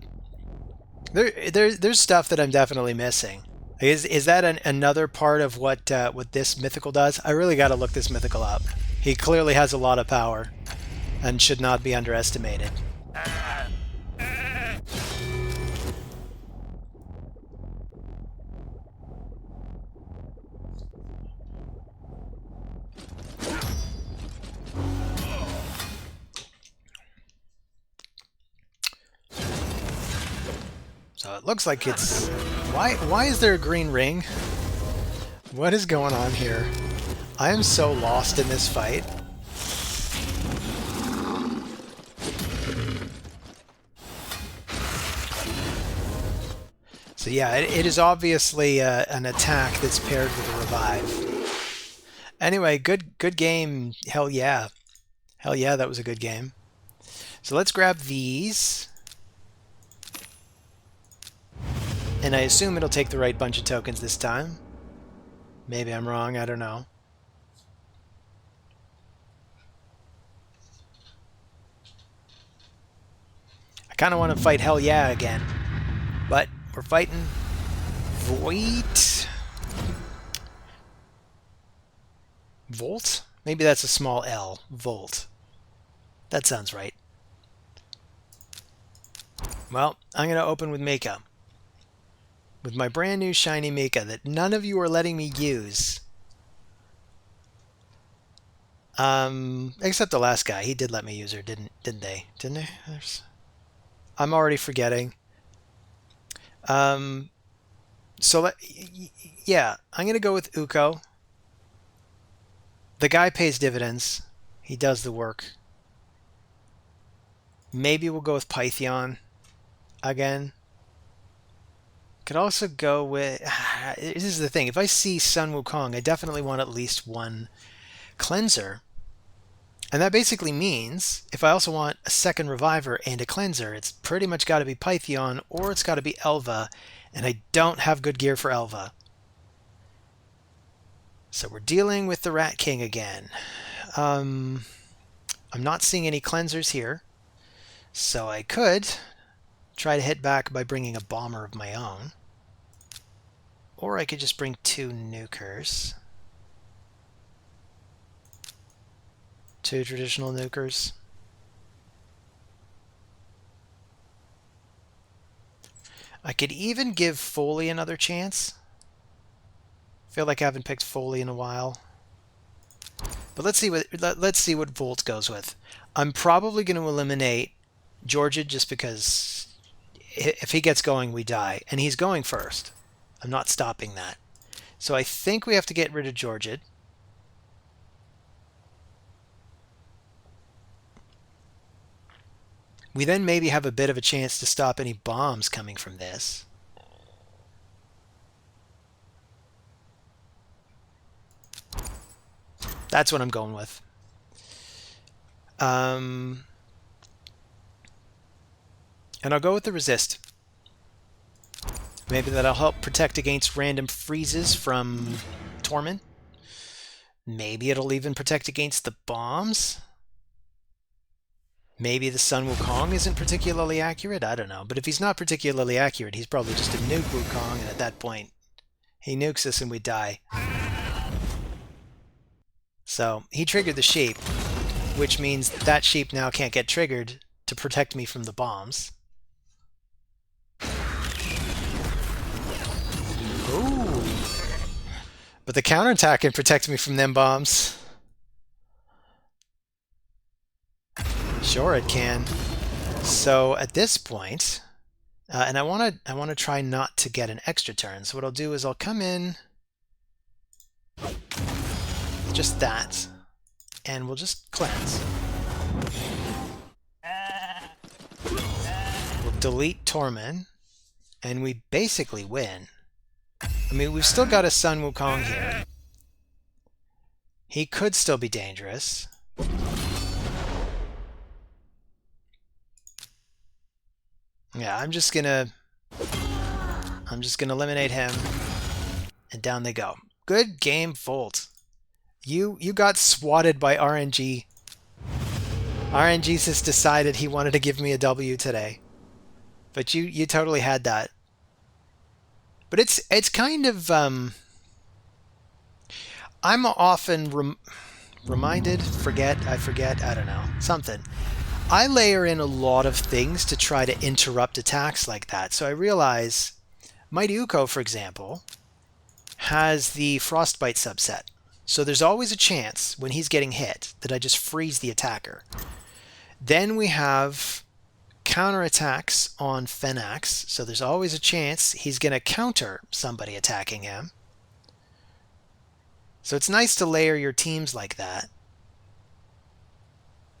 There's stuff that I'm definitely missing. Is that another part of what this mythical does? I really got to look this mythical up. He clearly has a lot of power and should not be underestimated. So it looks like it's... Why is there a green ring? What is going on here? I am so lost in this fight. So yeah, it is obviously an attack that's paired with a revive. Anyway, good game. Hell yeah. Hell yeah, that was a good game. So let's grab these. And I assume it'll take the right bunch of tokens this time. Maybe I'm wrong, I don't know. I kind of want to fight Hell Yeah again. But we're fighting Void. Volt? Maybe that's a small L. Volt. That sounds right. Well, I'm going to open with MIKA. With my brand new shiny MIKA that none of you are letting me use. Except the last guy. He did let me use her, didn't they? Didn't they? I'm already forgetting. So yeah, I'm going to go with Uko. The guy pays dividends. He does the work. Maybe we'll go with Pythion again. Could also go with... This is the thing. If I see Sun Wukong, I definitely want at least one cleanser. And that basically means if I also want a second reviver and a cleanser, it's pretty much got to be Pythion or it's got to be Elva. And I don't have good gear for Elva. So we're dealing with the Rat King again. I'm not seeing any cleansers here. So I could try to hit back by bringing a bomber of my own. Or I could just bring 2 nukers. 2 traditional nukers. I could even give Foley another chance. Feel like I haven't picked Foley in a while. But let's see what Volt goes with. I'm probably going to eliminate Georgia just because if he gets going, we die. And he's going first. I'm not stopping that. So I think we have to get rid of Georgia. We then maybe have a bit of a chance to stop any bombs coming from this. That's what I'm going with. And I'll go with the resist. Maybe that'll help protect against random freezes from Torment. Maybe it'll even protect against the bombs. Maybe the Sun Wukong isn't particularly accurate. I don't know. But if he's not particularly accurate, he's probably just a nuke Wukong, and at that point, he nukes us and we die. So he triggered the sheep, which means that sheep now can't get triggered to protect me from the bombs. Ooh. But the counterattack can protect me from them bombs. Sure it can. So at this point, and I want to try not to get an extra turn. So what I'll do is I'll come in just that, and we'll just cleanse. We'll delete Torment, and we basically win. I mean, we've still got a Sun Wukong here. He could still be dangerous. Yeah, I'm just gonna eliminate him, and down they go. Good game, Volt. You got swatted by RNG. RNG just decided he wanted to give me a W today, but you totally had that. But it's kind of I'm often reminded, I forget, I don't know, something. I layer in a lot of things to try to interrupt attacks like that. So I realize Mighty Uko, for example, has the Frostbite subset. So there's always a chance when he's getting hit that I just freeze the attacker. Then we have counterattacks on Fenax. So there's always a chance he's going to counter somebody attacking him. So it's nice to layer your teams like that.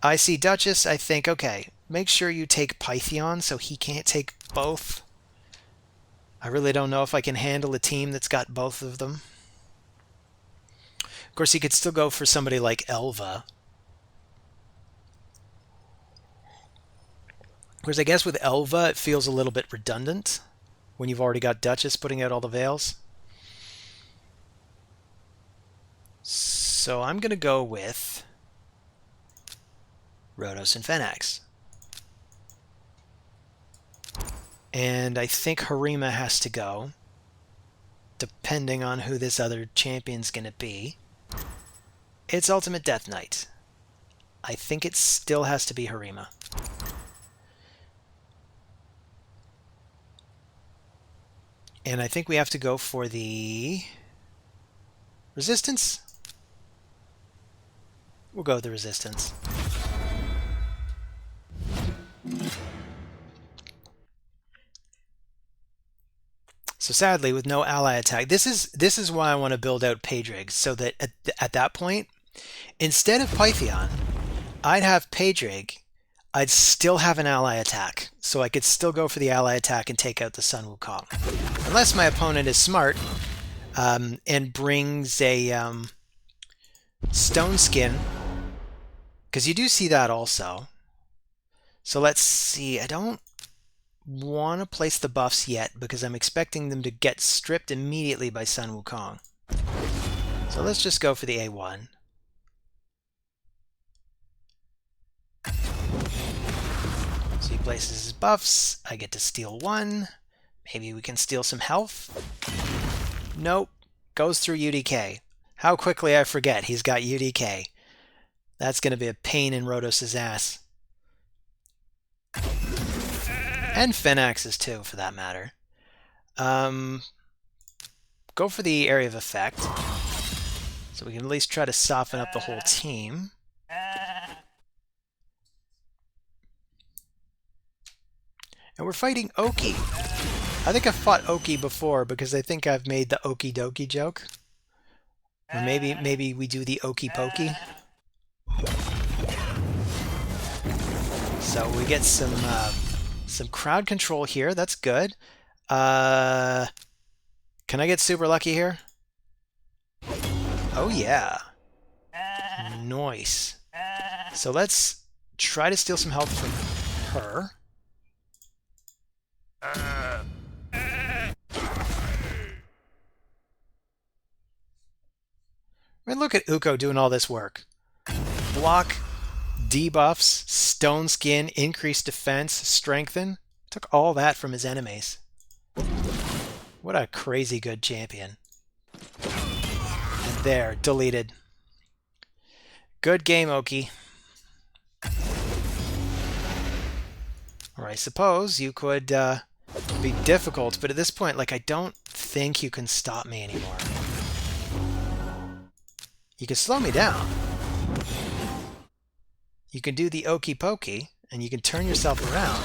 I see Duchess, I think, okay, make sure you take Pythion so he can't take both. I really don't know if I can handle a team that's got both of them. Of course, he could still go for somebody like Elva. Of course, I guess with Elva, it feels a little bit redundant when you've already got Duchess putting out all the veils. So I'm going to go with Rhodos and Fenax. And I think Harima has to go, depending on who this other champion's going to be. It's Ultimate Death Knight. I think it still has to be Harima. And I think we have to go for the Resistance. We'll go with the Resistance. So sadly, with no ally attack, this is why I want to build out Pedrig, so that at that point, instead of Pythion, I'd have Pedrig. I'd still have an ally attack, so I could still go for the ally attack and take out the Sun Wukong. Unless my opponent is smart and brings a Stone Skin, because you do see that also. So let's see, I don't want to place the buffs yet because I'm expecting them to get stripped immediately by Sun Wukong. So let's just go for the A1. So he places his buffs. I get to steal one. Maybe we can steal some health. Nope. Goes through UDK. How quickly I forget he's got UDK. That's going to be a pain in Rhodos' ass. And Fenax's too, for that matter. Go for the area of effect, so we can at least try to soften up the whole team. And we're fighting Oki. I think I've fought Oki before because I think I've made the Okie dokie joke. Or maybe we do the Okie pokey. So we get some crowd control here. That's good. Can I get super lucky here? Oh yeah. Nice. So let's try to steal some health from her. I mean, look at Uko doing all this work. Block, debuffs, stone skin, increased defense, strengthen. Took all that from his enemies. What a crazy good champion. And there, deleted. Good game, Oki. Or I suppose you could be difficult, but at this point, like, I don't think you can stop me anymore. You can slow me down. You can do the okey pokey, and you can turn yourself around.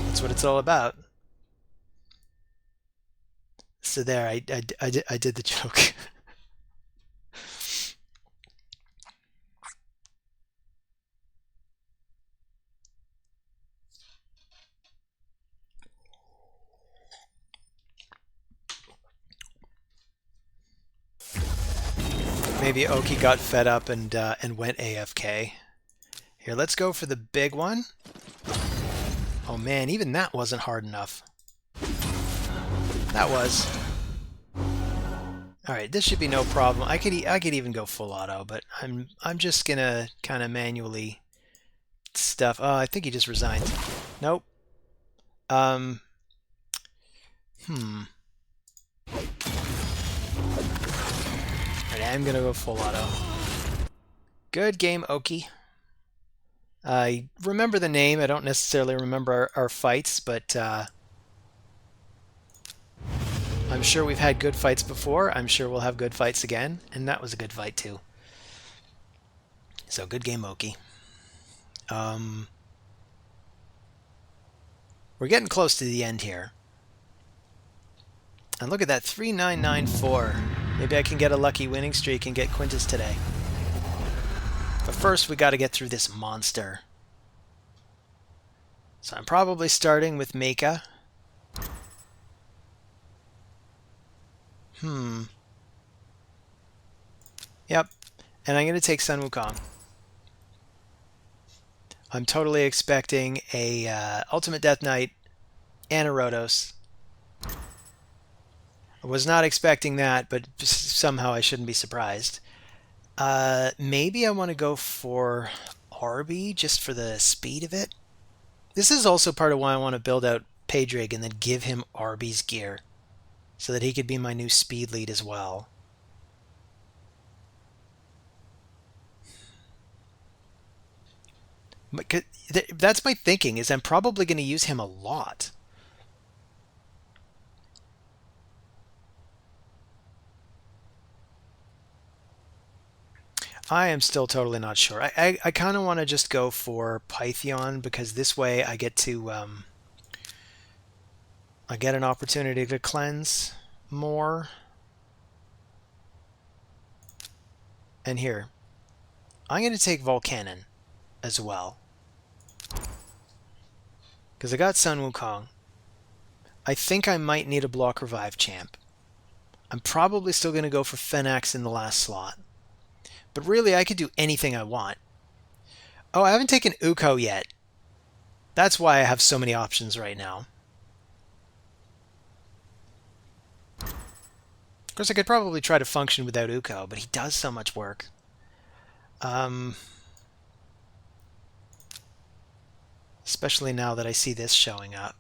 That's what it's all about. So there, I did the joke. Maybe Oki got fed up and went AFK. Here, let's go for the big one. Oh man, even that wasn't hard enough. That was. All right, this should be no problem. I could even go full auto, but I'm just gonna kind of manually stuff. Oh, I think he just resigned. Nope. Alright, I'm gonna go full auto. Good game, Oki. I remember the name. I don't necessarily remember our fights, but I'm sure we've had good fights before. I'm sure we'll have good fights again, and that was a good fight too. So good game, Oki. We're getting close to the end here. And look at that, 3994. Maybe I can get a lucky winning streak and get Quintus today. But first, we got to get through this monster. So I'm probably starting with MIKA. Yep. And I'm going to take Sun Wukong. I'm totally expecting a Ultimate Death Knight and a Rotos. I was not expecting that, but somehow I shouldn't be surprised. Maybe I want to go for Arby just for the speed of it. This is also part of why I want to build out Pedrig and then give him Arby's gear so that he could be my new speed lead as well. That's my thinking, is I'm probably going to use him a lot. I am still totally not sure. I kind of want to just go for Pythion because this way I get to I get an opportunity to cleanse more. And here, I'm going to take Volcanon as well because I got Sun Wukong. I think I might need a block revive champ. I'm probably still going to go for Phenax in the last slot. But really, I could do anything I want. Oh, I haven't taken Uko yet. That's why I have so many options right now. Of course, I could probably try to function without Uko, but he does so much work. Especially now that I see this showing up.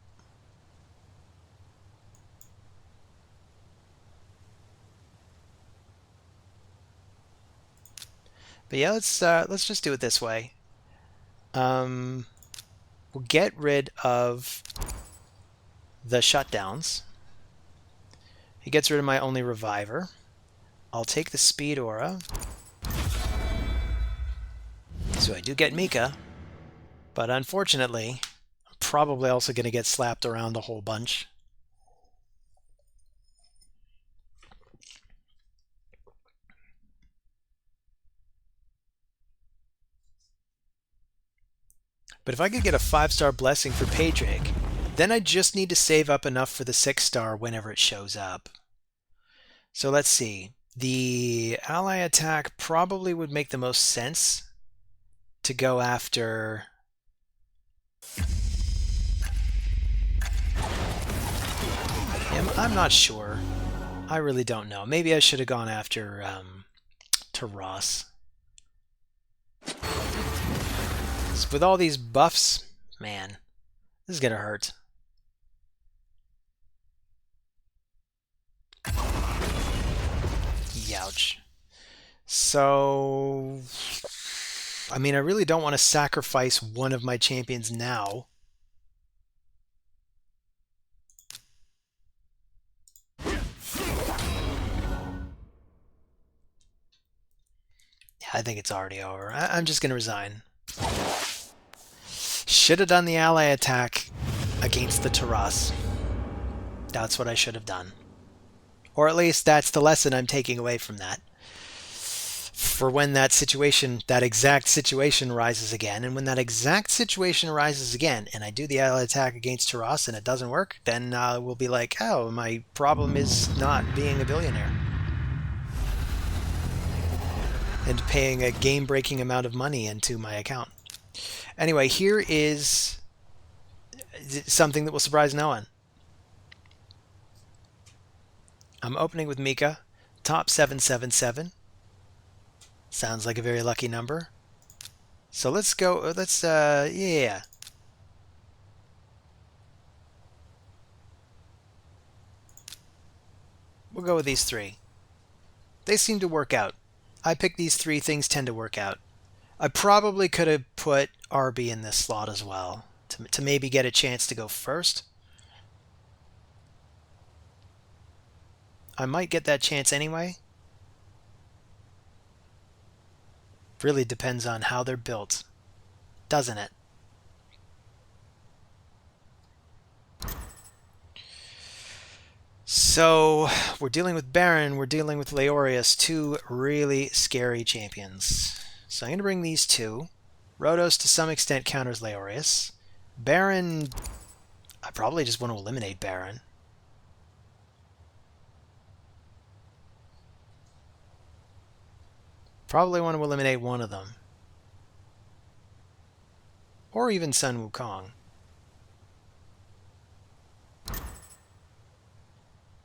But yeah, let's just do it this way. We'll We'll get rid of the shutdowns. He gets rid of my only reviver. I'll take the speed aura. So I do get MIKA, but unfortunately, I'm probably also going to get slapped around a whole bunch. But if I could get a 5-star blessing for Padraig, then I just need to save up enough for the 6-star whenever it shows up. So let's see. The ally attack probably would make the most sense to go after him. I'm not sure. I really don't know. Maybe I should have gone after Ross. With all these buffs, man, this is gonna hurt. Youch. So, I mean, I really don't want to sacrifice one of my champions now. Yeah, I think it's already over. I'm just gonna resign. Should have done the ally attack against the Taras. That's what I should have done. Or at least that's the lesson I'm taking away from that. For when that situation, that exact situation rises again, and when that exact situation arises again, and I do the ally attack against Taras and it doesn't work, then we'll be like, oh, my problem is not being a billionaire. And paying a game-breaking amount of money into my account. Anyway, here is something that will surprise no one. I'm opening with MIKA, top 777. Sounds like a very lucky number. So let's go, yeah. We'll go with these three. They seem to work out. I picked these three, things tend to work out. I probably could have put RB in this slot as well, to maybe get a chance to go first. I might get that chance anyway. Really depends on how they're built, doesn't it? So, we're dealing with Baron, we're dealing with Leorius, two really scary champions. So I'm going to bring these two. Rhodos to some extent counters Leorius. Baron, I probably just want to eliminate Baron. Probably want to eliminate one of them. Or even Sun Wukong.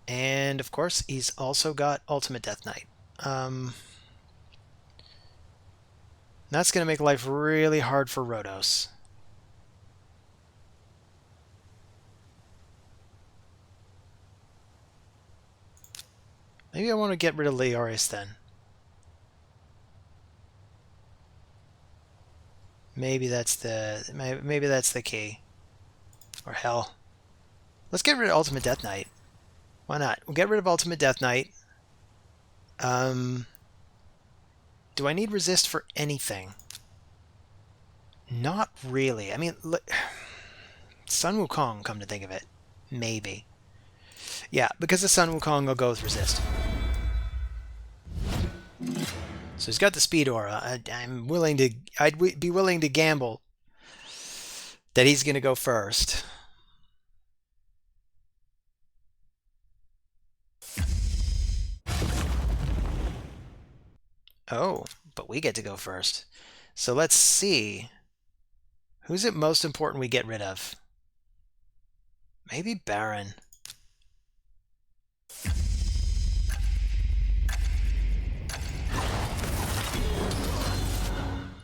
And, of course, he's also got Ultimate Death Knight. That's going to make life really hard for Rhodos. Maybe I want to get rid of Leorius then. Maybe that's the key. Or hell. Let's get rid of Ultimate Death Knight. Why not? We'll get rid of Ultimate Death Knight. Do I need resist for anything? Not really. I mean, Sun Wukong, come to think of it. Maybe. Yeah, because of Sun Wukong, I'll go with resist. So he's got the speed aura. I'd be willing to gamble that he's going to go first. Oh, but we get to go first. So let's see. Who's it most important we get rid of? Maybe Baron.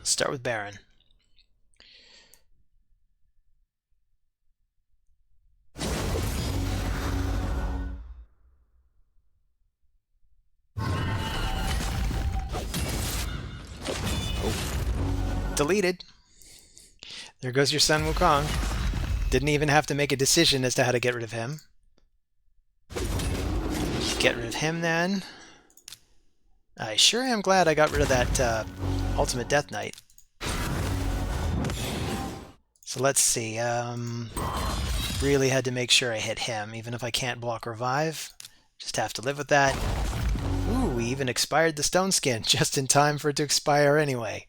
Start with Baron. Oh. Deleted. There goes your Sun Wukong. Didn't even have to make a decision as to how to get rid of him. Get rid of him then. I sure am glad I got rid of that Ultimate Death Knight. So let's see. Really had to make sure I hit him, even if I can't block Revive. Just have to live with that. Ooh, we even expired the Stone Skin just in time for it to expire anyway.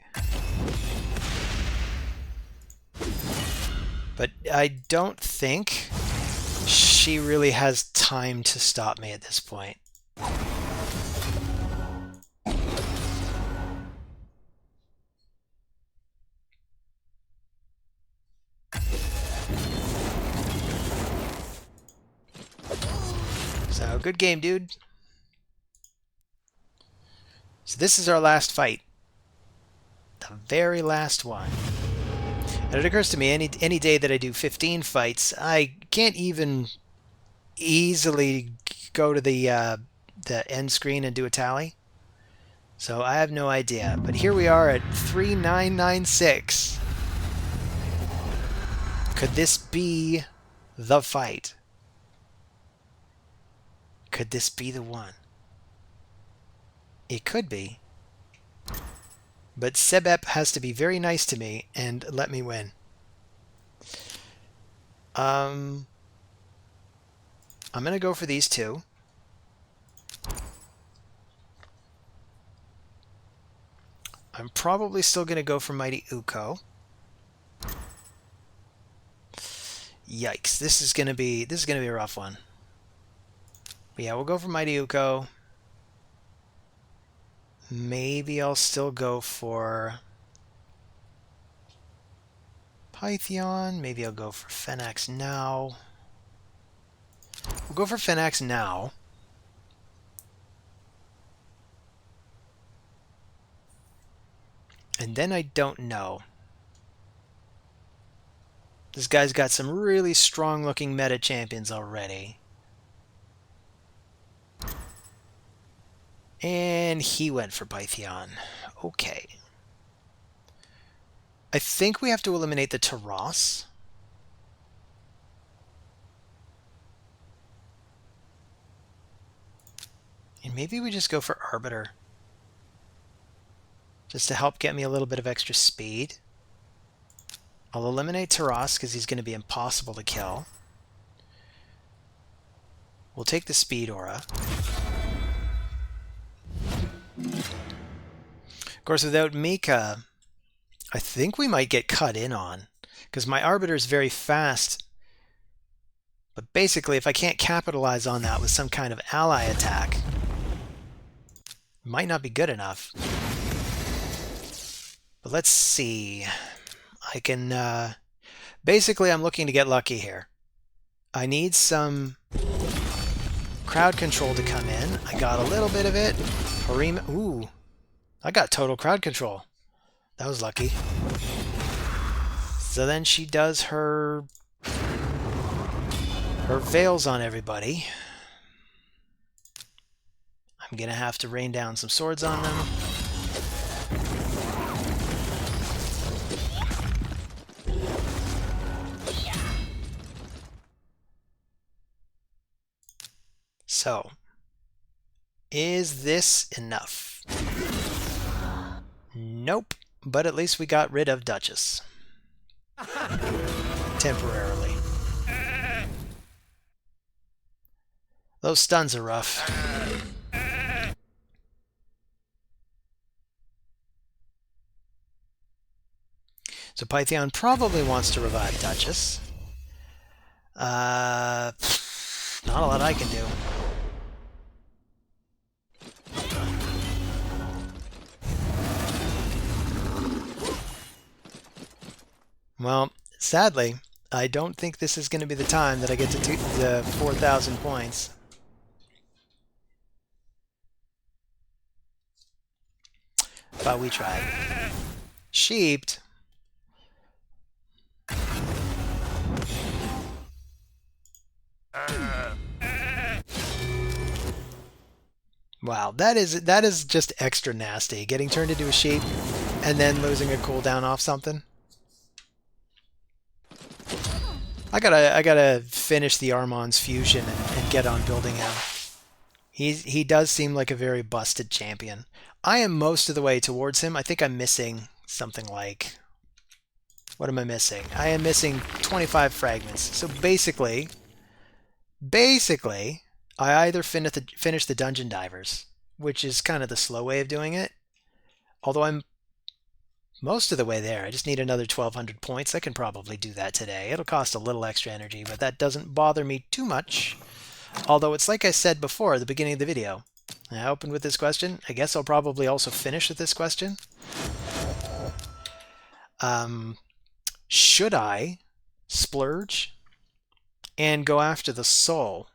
But I don't think she really has time to stop me at this point. So, good game, dude. So this is our last fight. The very last one. And it occurs to me, any day that I do 15 fights, I can't even easily go to the end screen and do a tally. So I have no idea. But here we are at 3996. Could this be the fight? Could this be the one? It could be. But Sebep has to be very nice to me and let me win. I'm going to go for these two. I'm probably still going to go for Mighty Uko. Yikes, this is going to be a rough one. But yeah, we'll go for Mighty Uko. Maybe I'll still go for Pythion. Maybe I'll go for Phenax now. We'll go for Phenax now. And then I don't know. This guy's got some really strong looking meta champions already. And he went for Pythion. Okay. I think we have to eliminate the Taras. And maybe we just go for Arbiter. Just to help get me a little bit of extra speed. I'll eliminate Taras because he's going to be impossible to kill. We'll take the Speed Aura. Of course, without MIKA, I think we might get cut in on. Because my Arbiter is very fast. But basically, if I can't capitalize on that with some kind of ally attack, it might not be good enough. But let's see. I can... basically, I'm looking to get lucky here. I need some crowd control to come in. I got a little bit of it. Harima... Ooh. I got total crowd control. That was lucky. So then she does her veils on everybody. I'm gonna have to rain down some swords on them. So, is this enough? Nope, but at least we got rid of Duchess. Temporarily. Those stuns are rough. So Pythion probably wants to revive Duchess. Not a lot I can do. Well, sadly, I don't think this is going to be the time that I get to the 4,000 points. But we tried. Sheeped. Wow, that is just extra nasty. Getting turned into a sheep and then losing a cooldown off something. I gotta finish the Armand's fusion and get on building him. He does seem like a very busted champion. I am most of the way towards him. I think I'm missing something like, what am I missing? I am missing 25 fragments. So basically, I either finish the dungeon divers, which is kind of the slow way of doing it. Although I'm most of the way there. I just need another 1,200 points. I can probably do that today. It'll cost a little extra energy, but that doesn't bother me too much. Although it's like I said before at the beginning of the video. I opened with this question. I guess I'll probably also finish with this question. Should I splurge and go after the soul?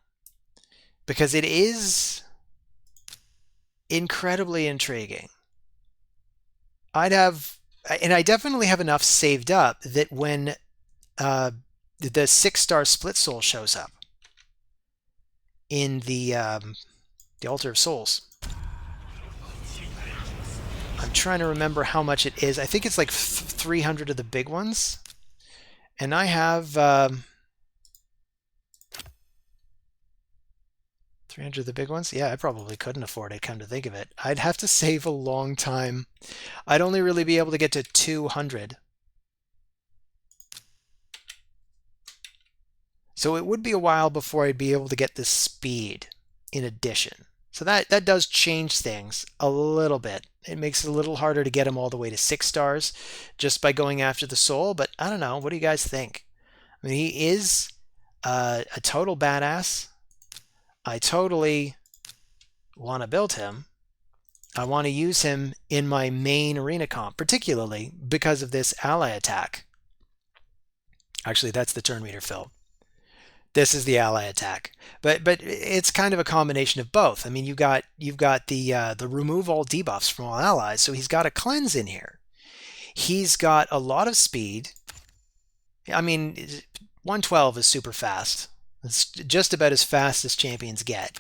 Because it is incredibly intriguing. I definitely have enough saved up that when the 6-star split soul shows up in the Altar of Souls, I'm trying to remember how much it is. I think it's like 300 of the big ones, and I have 300 of the big ones. Yeah, I probably couldn't afford it, come to think of it. I'd have to save a long time. I'd only really be able to get to 200. So it would be a while before I'd be able to get the speed in addition. So that does change things a little bit. It makes it a little harder to get him all the way to 6 stars just by going after the soul. But I don't know. What do you guys think? I mean, he is a total badass. I totally want to build him. I want to use him in my main arena comp, particularly because of this ally attack. Actually, that's the turn meter fill. This is the ally attack, but it's kind of a combination of both. I mean, you've got the remove all debuffs from all allies, so he's got a cleanse in here. He's got a lot of speed. I mean, 112 is super fast. It's just about as fast as champions get.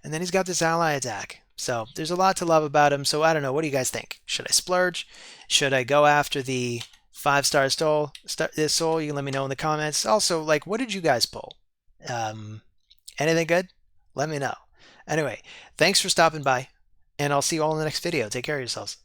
And then he's got this ally attack. So there's a lot to love about him. So I don't know. What do you guys think? Should I splurge? Should I go after the 5-star soul? This soul? You can let me know in the comments. Also, like, what did you guys pull? Anything good? Let me know. Anyway, thanks for stopping by, and I'll see you all in the next video. Take care of yourselves.